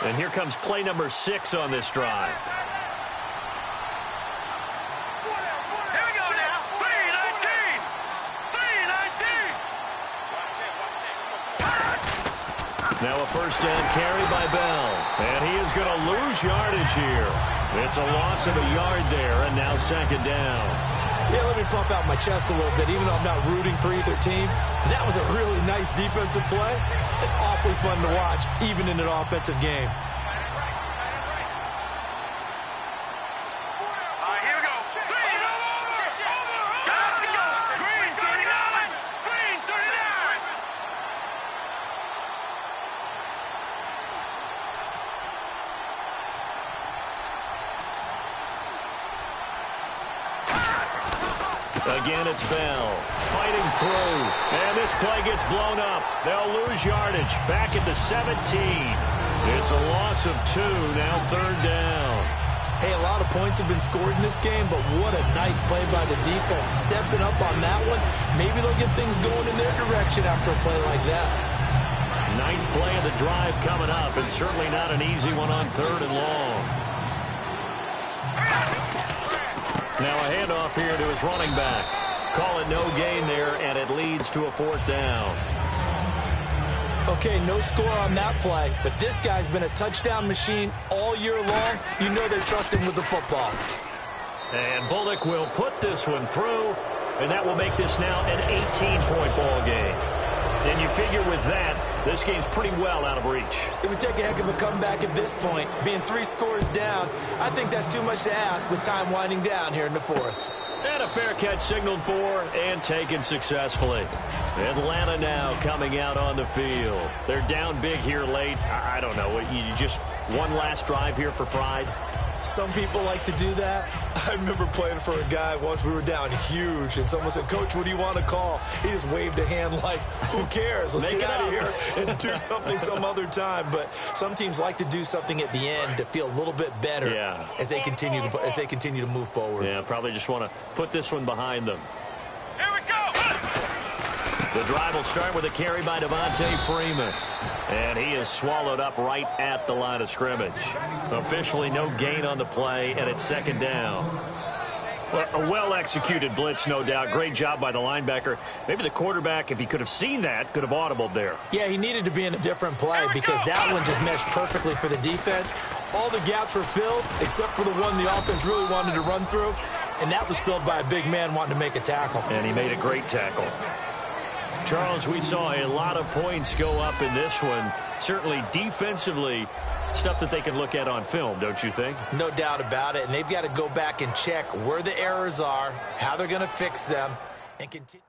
And here comes play number 6 on this drive. Here we go now. 3-19. 3-19. Now a 1st down carry by Bell. And he is going to lose yardage here. It's a loss of a yard there, and now 2nd down. Yeah, let me pump out my chest a little bit, even though I'm not rooting for either team. That was a really nice defensive play. It's awfully fun to watch, even in an offensive game. Here we go. Green, let's go. Green, 39. Green, 39. Again, it's Bell fighting through. And this play gets blown up. They'll lose yardage. Back at the 17. It's a loss of 2. Now 3rd down. Hey, a lot of points have been scored in this game, but what a nice play by the defense. Stepping up on that one. Maybe they'll get things going in their direction after a play like that. 9th play of the drive coming up, and certainly not an easy one on 3rd and long. Now a handoff here to his running back. Call it no gain there, and it leads to a 4th down. Okay, no score on that play, but this guy's been a touchdown machine all year long. You know they trust him with the football. And Bullock will put this one through, and that will make this now an 18-point ball game. And you figure with that, this game's pretty well out of reach. It would take a heck of a comeback at this point. Being 3 scores down, I think that's too much to ask with time winding down here in the 4th. And a fair catch signaled for and taken successfully. Atlanta now coming out on the field. They're down big here late. I don't know. You just one last drive here for pride? Some people like to do that. I remember playing for a guy once. We were down huge, and someone said, "Coach, what do you want to call?" He just waved a hand like, who cares? Let's get out of here and do something some other time. But some teams like to do something at the end to feel a little bit better as they continue to move forward. Yeah, probably just want to put this one behind them. Here we go. The drive will start with a carry by Devontae Freeman. And he is swallowed up right at the line of scrimmage. Officially no gain on the play, and it's 2nd down. Well, a well-executed blitz, no doubt. Great job by the linebacker. Maybe the quarterback, if he could have seen that, could have audibled there. Yeah, he needed to be in a different play because that one just meshed perfectly for the defense. All the gaps were filled except for the one the offense really wanted to run through, and that was filled by a big man wanting to make a tackle. And he made a great tackle. Charles, we saw a lot of points go up in this one. Certainly defensively, stuff that they can look at on film, don't you think? No doubt about it. And they've got to go back and check where the errors are, how they're going to fix them, and continue.